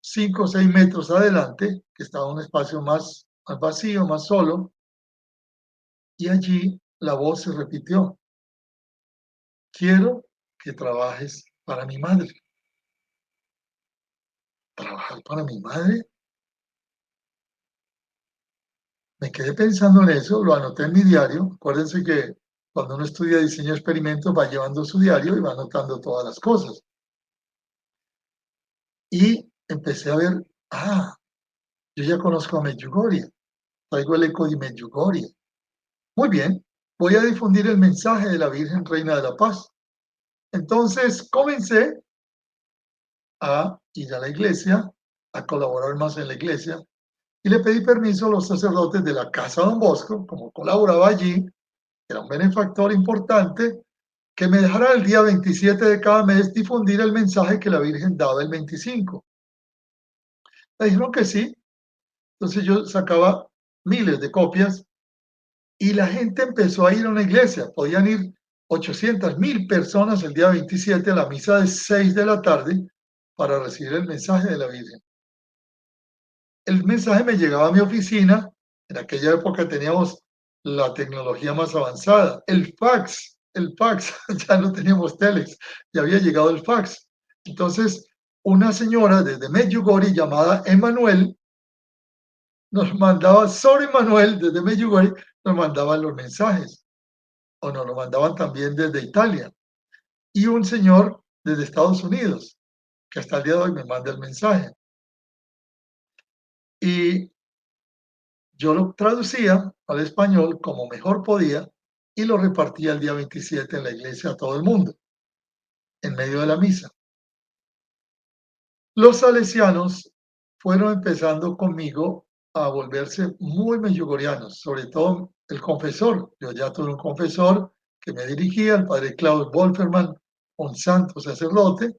5 o 6 metros adelante, que estaba un espacio más vacío, más solo, y allí la voz se repitió, quiero que trabajes para mi madre. ¿Trabajar para mi madre? Me quedé pensando en eso, lo anoté en mi diario. Acuérdense que cuando uno estudia diseño de experimentos va llevando su diario y va anotando todas las cosas. Y empecé a ver, yo ya conozco a Medjugorje, traigo el eco de Medjugorje. Muy bien, voy a difundir el mensaje de la Virgen Reina de la Paz. Entonces comencé a ir a la iglesia, a colaborar más en la iglesia, y le pedí permiso a los sacerdotes de la Casa Don Bosco, como colaboraba allí, era un benefactor importante, que me dejara el día 27 de cada mes difundir el mensaje que la Virgen daba el 25. Me dijeron que sí, entonces yo sacaba miles de copias y la gente empezó a ir a una iglesia, podían ir 800.000 personas el día 27 a la misa de 6 de la tarde para recibir el mensaje de la Virgen. El mensaje me llegaba a mi oficina, en aquella época teníamos la tecnología más avanzada, el fax, ya no teníamos telex, ya había llegado el fax. Entonces, una señora desde Medjugorje llamada Emanuel nos mandaba, sobre Emanuel desde Medjugorje, nos mandaban los mensajes, o nos lo mandaban también desde Italia. Y un señor desde Estados Unidos, que hasta el día de hoy me manda el mensaje. Y yo lo traducía al español como mejor podía y lo repartía el día 27 en la iglesia a todo el mundo, en medio de la misa. Los salesianos fueron empezando conmigo a volverse muy medjugorrianos, sobre todo el confesor. Yo ya tuve un confesor que me dirigía, el padre Klaus Wolfermann, un santo sacerdote.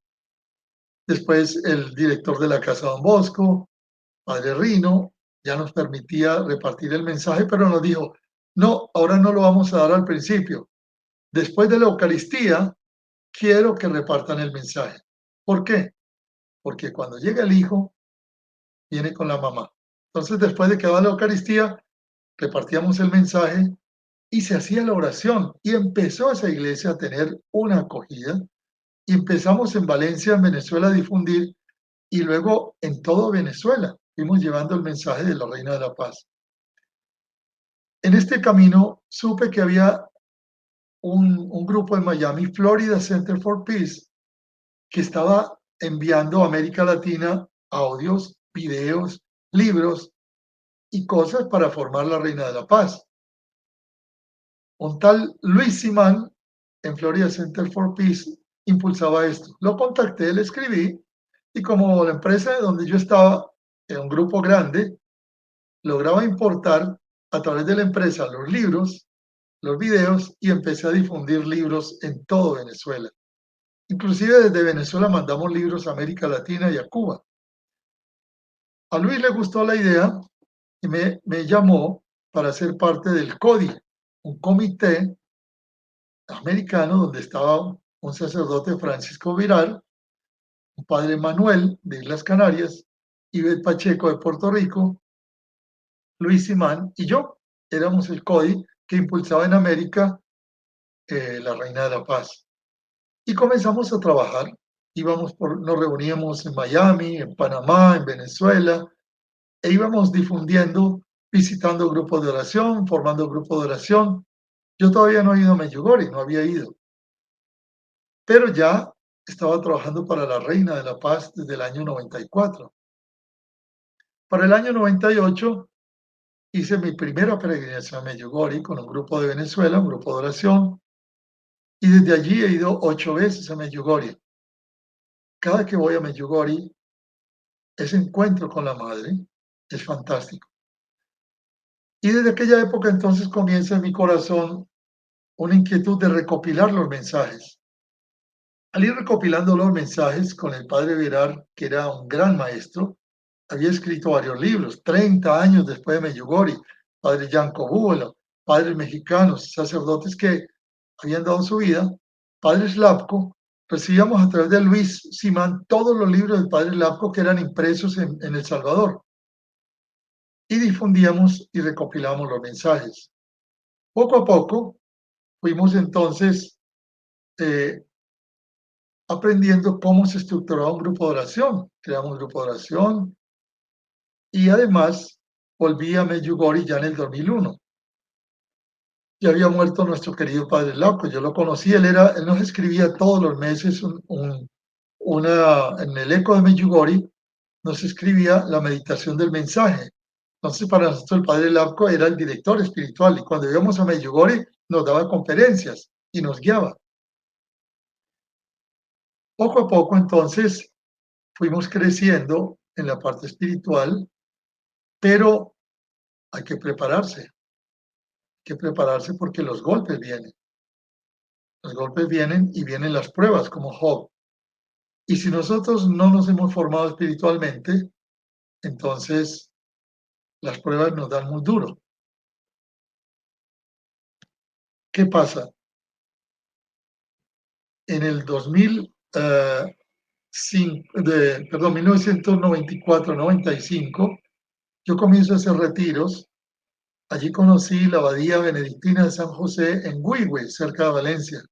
Después el director de la Casa Don Bosco, padre Rino, ya nos permitía repartir el mensaje, pero nos dijo, no, ahora no lo vamos a dar al principio. Después de la Eucaristía, quiero que repartan el mensaje. ¿Por qué? Porque cuando llega el hijo, viene con la mamá. Entonces, después de que va la Eucaristía, repartíamos el mensaje y se hacía la oración. Y empezó esa iglesia a tener una acogida. Y empezamos en Valencia, en Venezuela, a difundir. Y luego en todo Venezuela fuimos llevando el mensaje de la Reina de la Paz. En este camino supe que había un grupo en Miami, Florida Center for Peace, que estaba enviando a América Latina audios, videos, libros y cosas para formar la Reina de la Paz. Un tal Luis Simán en Florida Center for Peace impulsaba esto. Lo contacté, le escribí y como la empresa donde yo estaba era un grupo grande, lograba importar a través de la empresa los libros, los videos y empecé a difundir libros en todo Venezuela. Inclusive desde Venezuela mandamos libros a América Latina y a Cuba. A Luis le gustó la idea y me llamó para ser parte del CODI, un comité americano donde estaba un sacerdote, Francisco Viral, un padre Manuel de Islas Canarias, Ibet Pacheco de Puerto Rico, Luis Simán y yo. Éramos el CODI que impulsaba en América la Reina de la Paz. Y comenzamos a trabajar. Nos reuníamos en Miami, en Panamá, en Venezuela, e íbamos difundiendo, visitando grupos de oración, formando grupos de oración. Yo todavía no he ido a Medjugorje, no había ido, pero ya estaba trabajando para la Reina de la Paz desde el año 94. Para el año 98 hice mi primera peregrinación a Medjugorje con un grupo de Venezuela, un grupo de oración, y desde allí he ido 8 veces a Medjugorje. Cada que voy a Medjugorje, ese encuentro con la Madre es fantástico. Y desde aquella época entonces comienza en mi corazón una inquietud de recopilar los mensajes. Al ir recopilando los mensajes con el padre Virar, que era un gran maestro, había escrito varios libros, 30 años después de Medjugorje, padre Yanko Búbalo, padres mexicanos, sacerdotes que habían dado su vida, padre Slavko, recibíamos a través de Luis Simán todos los libros del padre Slavko que eran impresos en El Salvador y difundíamos y recopilamos los mensajes. Poco a poco fuimos entonces aprendiendo cómo se estructuraba un grupo de oración. Creamos un grupo de oración y además volví a Medjugorje ya en el 2001. Ya había muerto nuestro querido padre Lauco, yo lo conocí, él nos escribía todos los meses en el eco de Medjugorje, nos escribía la meditación del mensaje. Entonces para nosotros el padre Lauco era el director espiritual y cuando íbamos a Medjugorje nos daba conferencias y nos guiaba. Poco a poco entonces fuimos creciendo en la parte espiritual, pero hay que prepararse porque los golpes vienen. Los golpes vienen y vienen las pruebas, como Job. Y si nosotros no nos hemos formado espiritualmente, entonces las pruebas nos dan muy duro. ¿Qué pasa? En el 1994-95, yo comienzo a hacer retiros. Allí conocí la abadía benedictina de San José en Huigüe, cerca de Valencia.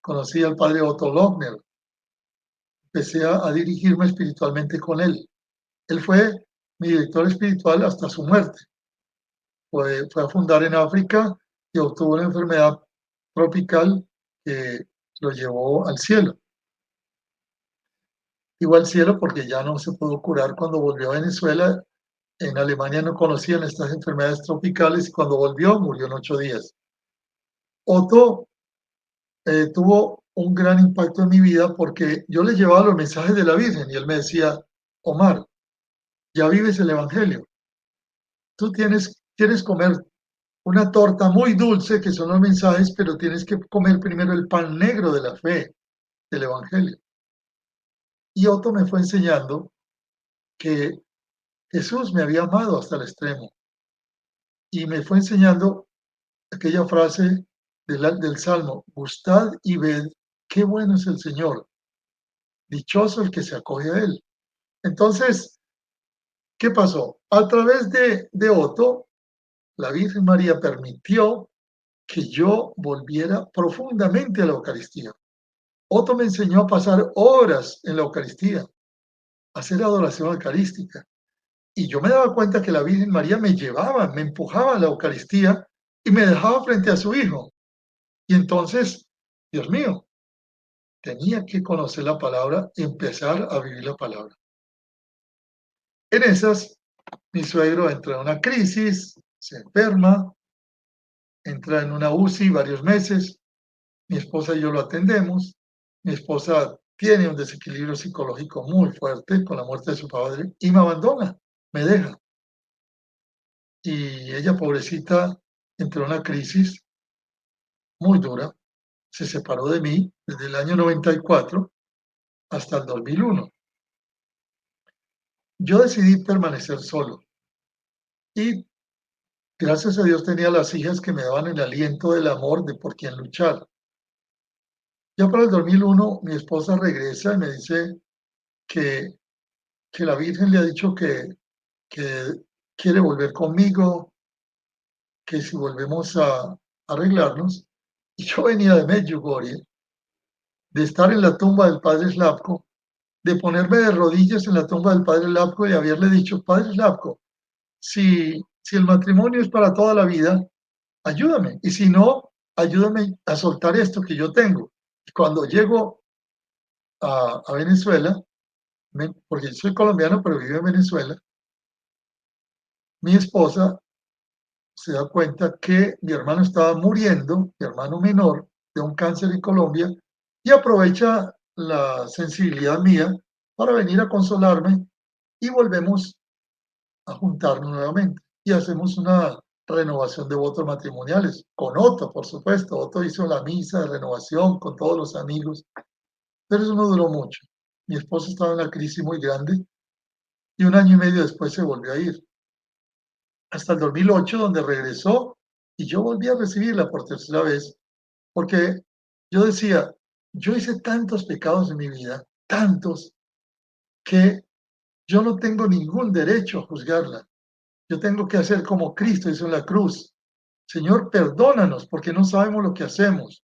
Conocí al padre Otto Lochner. Empecé a dirigirme espiritualmente con él. Él fue mi director espiritual hasta su muerte. Fue a fundar en África y obtuvo una enfermedad tropical que lo llevó al cielo. Iba al cielo porque ya no se pudo curar cuando volvió a Venezuela. En Alemania no conocían estas enfermedades tropicales y cuando volvió murió en 8 días. Otto tuvo un gran impacto en mi vida porque yo le llevaba los mensajes de la Virgen y él me decía, Omar, ya vives el Evangelio. Tú quieres comer una torta muy dulce, que son los mensajes, pero tienes que comer primero el pan negro de la fe, del Evangelio. Y Otto me fue enseñando que Jesús me había amado hasta el extremo. Y me fue enseñando aquella frase del Salmo, gustad y ved qué bueno es el Señor, dichoso el que se acoge a Él. Entonces, ¿qué pasó? A través de Otto, la Virgen María permitió que yo volviera profundamente a la Eucaristía. Otto me enseñó a pasar horas en la Eucaristía, a hacer adoración eucarística. Y yo me daba cuenta que la Virgen María me llevaba, me empujaba a la Eucaristía y me dejaba frente a su Hijo. Y entonces, Dios mío, tenía que conocer la palabra y empezar a vivir la palabra. En esas, mi suegro entra en una crisis, se enferma, entra en una UCI varios meses, mi esposa y yo lo atendemos, mi esposa tiene un desequilibrio psicológico muy fuerte con la muerte de su padre y me abandona, me deja. Y ella, pobrecita, entró en una crisis muy dura, se separó de mí desde el año 94 hasta el 2001. Yo decidí permanecer solo y gracias a Dios tenía las hijas que me daban el aliento del amor de por quién luchar. Ya para el 2001 mi esposa regresa y me dice que, que la Virgen le ha dicho que quiere volver conmigo, que si volvemos a arreglarnos. Y yo venía de Medjugorje, de estar en la tumba del padre Slavko, de ponerme de rodillas en la tumba del padre Slavko y haberle dicho, padre Slavko, si el matrimonio es para toda la vida, ayúdame. Y si no, ayúdame a soltar esto que yo tengo. Y cuando llego a Venezuela, porque soy colombiano, pero vivo en Venezuela, mi esposa se da cuenta que mi hermano estaba muriendo, mi hermano menor, de un cáncer en Colombia, y aprovecha la sensibilidad mía para venir a consolarme y volvemos a juntarnos nuevamente y hacemos una renovación de votos matrimoniales con Otto, por supuesto. Otto hizo la misa de renovación con todos los amigos, pero eso no duró mucho. Mi esposa estaba en una crisis muy grande y un año y medio después se volvió a ir, hasta el 2008, donde regresó y yo volví a recibirla por tercera vez, porque yo decía, yo hice tantos pecados en mi vida, tantos, que yo no tengo ningún derecho a juzgarla. Yo tengo que hacer como Cristo hizo en la cruz. Señor, perdónanos porque no sabemos lo que hacemos.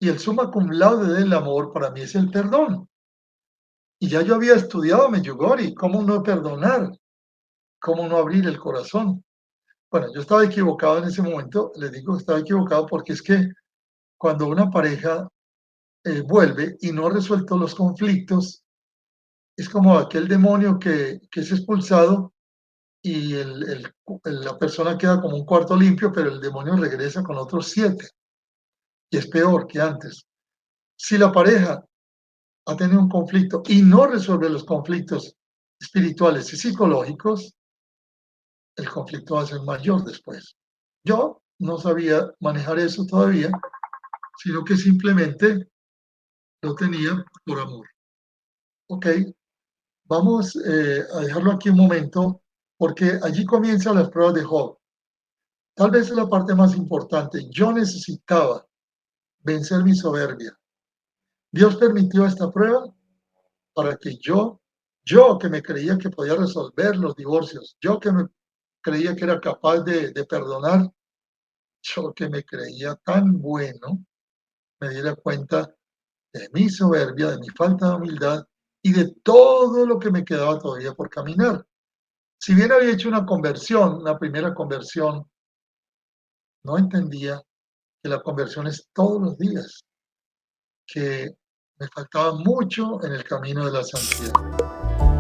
Y el summa cum laude del amor para mí es el perdón. Y ya yo había estudiado Medjugorje, cómo no perdonar, cómo no abrir el corazón. Bueno, yo estaba equivocado en ese momento, les digo que estaba equivocado porque es que cuando una pareja vuelve y no ha resuelto los conflictos, es como aquel demonio que es expulsado y la persona queda como un cuarto limpio, pero el demonio regresa con otros 7 y es peor que antes. Si la pareja ha tenido un conflicto y no resuelve los conflictos espirituales y psicológicos, el conflicto va a ser mayor después. Yo no sabía manejar eso todavía, sino que simplemente lo tenía por amor. Ok, vamos a dejarlo aquí un momento porque allí comienzan las pruebas de Job. Tal vez es la parte más importante. Yo necesitaba vencer mi soberbia. Dios permitió esta prueba para que yo que me creía que podía resolver los divorcios, yo que me creía que era capaz de perdonar, yo que me creía tan bueno, me diera cuenta de mi soberbia, de mi falta de humildad y de todo lo que me quedaba todavía por caminar. Si bien había hecho una conversión, una primera conversión, no entendía que la conversión es todos los días, que me faltaba mucho en el camino de la santidad.